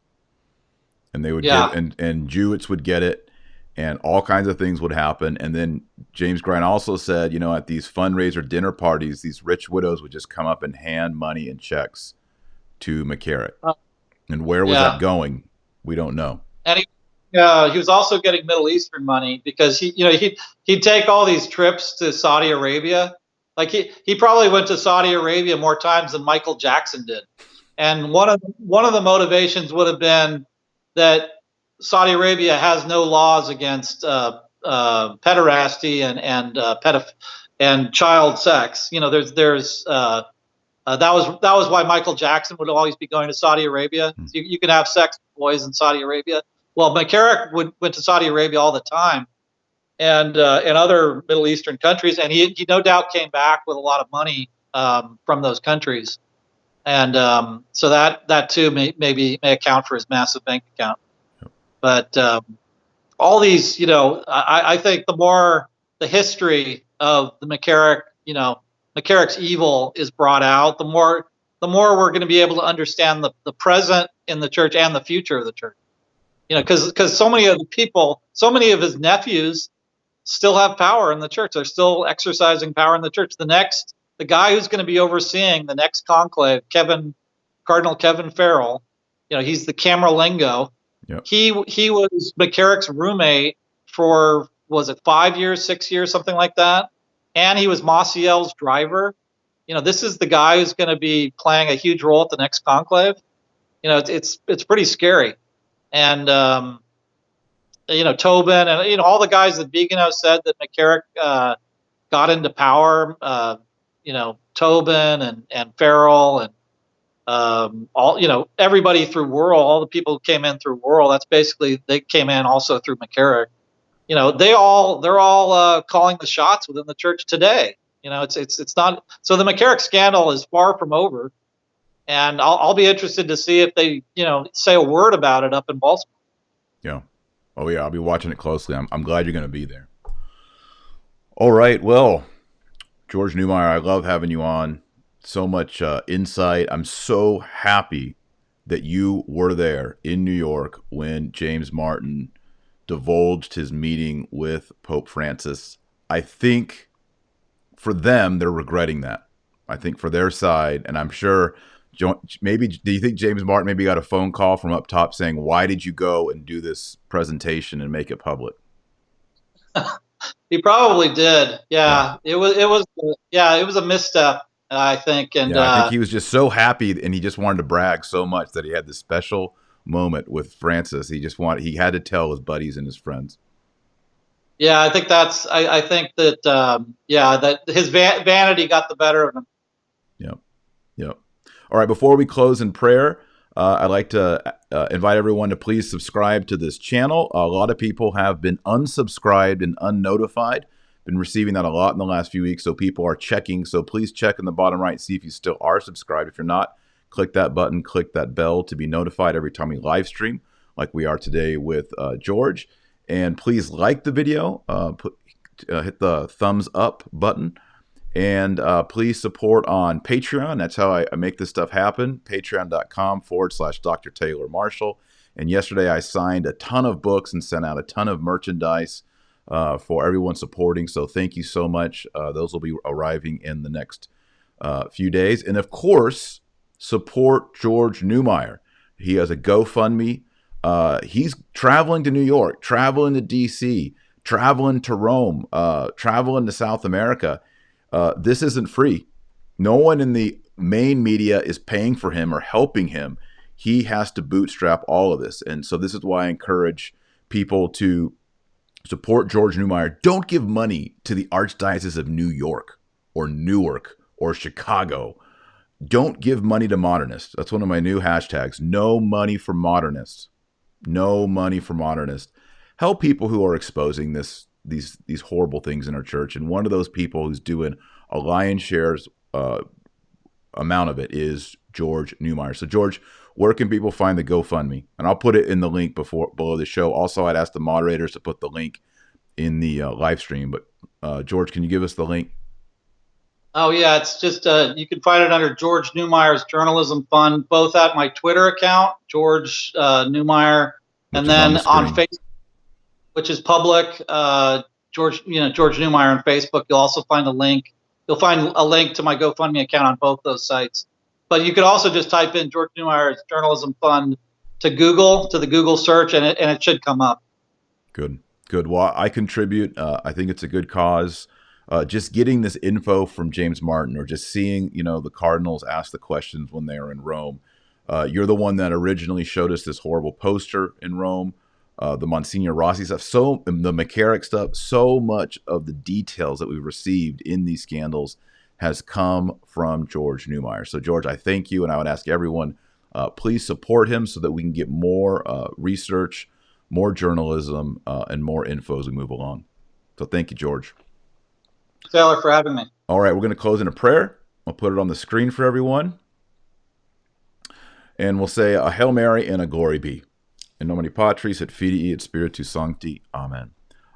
And they would Yeah. give, and Jewitts would get it, and all kinds of things would happen. And then James Grind also said, you know, at these fundraiser dinner parties, these rich widows would just come up and hand money and checks to McCarrick. And where was that going? We don't know. And he was also getting Middle Eastern money because he'd take all these trips to Saudi Arabia. Like he probably went to Saudi Arabia more times than Michael Jackson did. And one of the motivations would have been that Saudi Arabia has no laws against pederasty and child sex. You know, that was why Michael Jackson would always be going to Saudi Arabia. You can have sex with boys in Saudi Arabia. Well, McCarrick went to Saudi Arabia all the time, and other Middle Eastern countries, and he no doubt came back with a lot of money from those countries, and so that too may account for his massive bank account. But all these, I think the more the history of the McCarrick, McCarrick's evil is brought out, the more we're going to be able to understand the present in the church and the future of the church. Because so many of the people, so many of his nephews still have power in the church. They're still exercising power in the church. The guy who's going to be overseeing the next conclave, Cardinal Kevin Farrell, he's the Camerlengo. Yep. He was McCarrick's roommate for, was it 5 years, 6 years, something like that? And he was Maciel's driver. This is the guy who's going to be playing a huge role at the next conclave. It's pretty scary. And, Tobin and, all the guys that Vigano said that McCarrick got into power, Tobin and Farrell and all, everybody through Worrell, all the people who came in through Worrell, that's basically, they came in also through McCarrick. They're all calling the shots within the church today. It's not, so the McCarrick scandal is far from over. And I'll be interested to see if they, say a word about it up in Baltimore. Yeah. Oh yeah, I'll be watching it closely. I'm glad you're going to be there. All right. Well, George Neumayr, I love having you on. So much insight. I'm so happy that you were there in New York when James Martin divulged his meeting with Pope Francis. I think for them, they're regretting that. I think for their side, and I'm sure maybe, do you think James Martin maybe got a phone call from up top saying, why did you go and do this presentation and make it public? He probably did. Yeah. It was a misstep, I think. And I think he was just so happy and he just wanted to brag so much that he had this special moment with Francis. He had to tell his buddies and his friends. Yeah, I think I think that, that his vanity got the better of him. Yep. All right, before we close in prayer, I'd like to invite everyone to please subscribe to this channel. A lot of people have been unsubscribed and unnotified. Been receiving that a lot in the last few weeks, so people are checking. So please check in the bottom right, see if you still are subscribed. If you're not, click that button, click that bell to be notified every time we live stream, like we are today with George. And please like the video, hit the thumbs up button. And please support on Patreon. That's how I make this stuff happen. Patreon.com/Dr. Taylor Marshall. And yesterday I signed a ton of books and sent out a ton of merchandise for everyone supporting. So thank you so much. Those will be arriving in the next few days. And of course, support George Neumayr. He has a GoFundMe. He's traveling to New York, traveling to DC, traveling to Rome, traveling to South America. This isn't free. No one in the main media is paying for him or helping him. He has to bootstrap all of this. And so this is why I encourage people to support George Neumayr. Don't give money to the Archdiocese of New York or Newark or Chicago. Don't give money to modernists. That's one of my new hashtags. No money for modernists. No money for modernists. Help people who are exposing these horrible things in our church. And one of those people who's doing a lion's share's amount of it is George Neumayr. So George, where can people find the GoFundMe? And I'll put it in the link below the show. Also, I'd ask the moderators to put the link in the live stream. But George, can you give us the link? Oh yeah, it's just you can find it under George Neumayr's Journalism Fund, both at my Twitter account, George Neumayr, and then on Facebook, which is public. George Neumayr on Facebook. You'll also find a link. You'll find a link to my GoFundMe account on both those sites. But you could also just type in George Neumayr's Journalism Fund to the Google search, and it should come up. Good. Well, I contribute. I think it's a good cause. Just getting this info from James Martin, or just seeing, the Cardinals ask the questions when they are in Rome. You're the one that originally showed us this horrible poster in Rome, the Monsignor Rossi stuff, the McCarrick stuff. So much of the details that we've received in these scandals has come from George Neumayr. So, George, I thank you, and I would ask everyone, please support him so that we can get more research, more journalism, and more info as we move along. So thank you, George. Taylor, for having me. All right, we're going to close in a prayer. I'll put it on the screen for everyone. And we'll say a Hail Mary and a Glory be. In nomine Patris et Filii et Spiritus Sancti. Amen.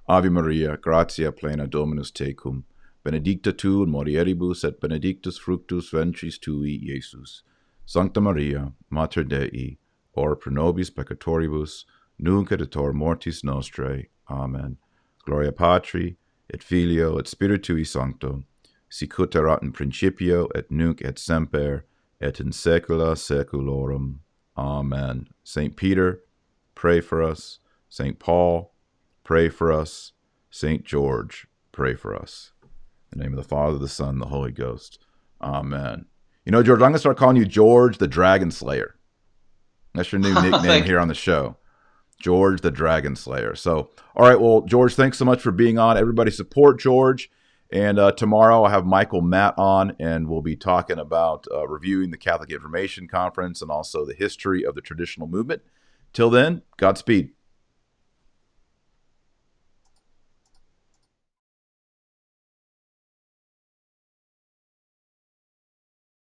Ave Maria, gratia plena Dominus tecum. Benedicta tu in mulieribus et benedictus fructus ventris tui, Iesus. Sancta Maria, Mater Dei, ora pro nobis peccatoribus, nunc et hora mortis nostrae. Amen. Gloria Patri, et Filio, et Spiritui Sancto, sic ut erat in principio, et nunc et semper, et in saecula saeculorum. Amen. St. Peter, pray for us. St. Paul, pray for us. St. George, pray for us. In the name of the Father, the Son, and the Holy Ghost. Amen. George, I'm going to start calling you George the Dragon Slayer. That's your new nickname here on the show. George the Dragon Slayer. So, all right, well, George, thanks so much for being on. Everybody support George. And tomorrow I'll have Michael Matt on, and we'll be talking about reviewing the Catholic Information Conference and also the history of the traditional movement. Till then, Godspeed.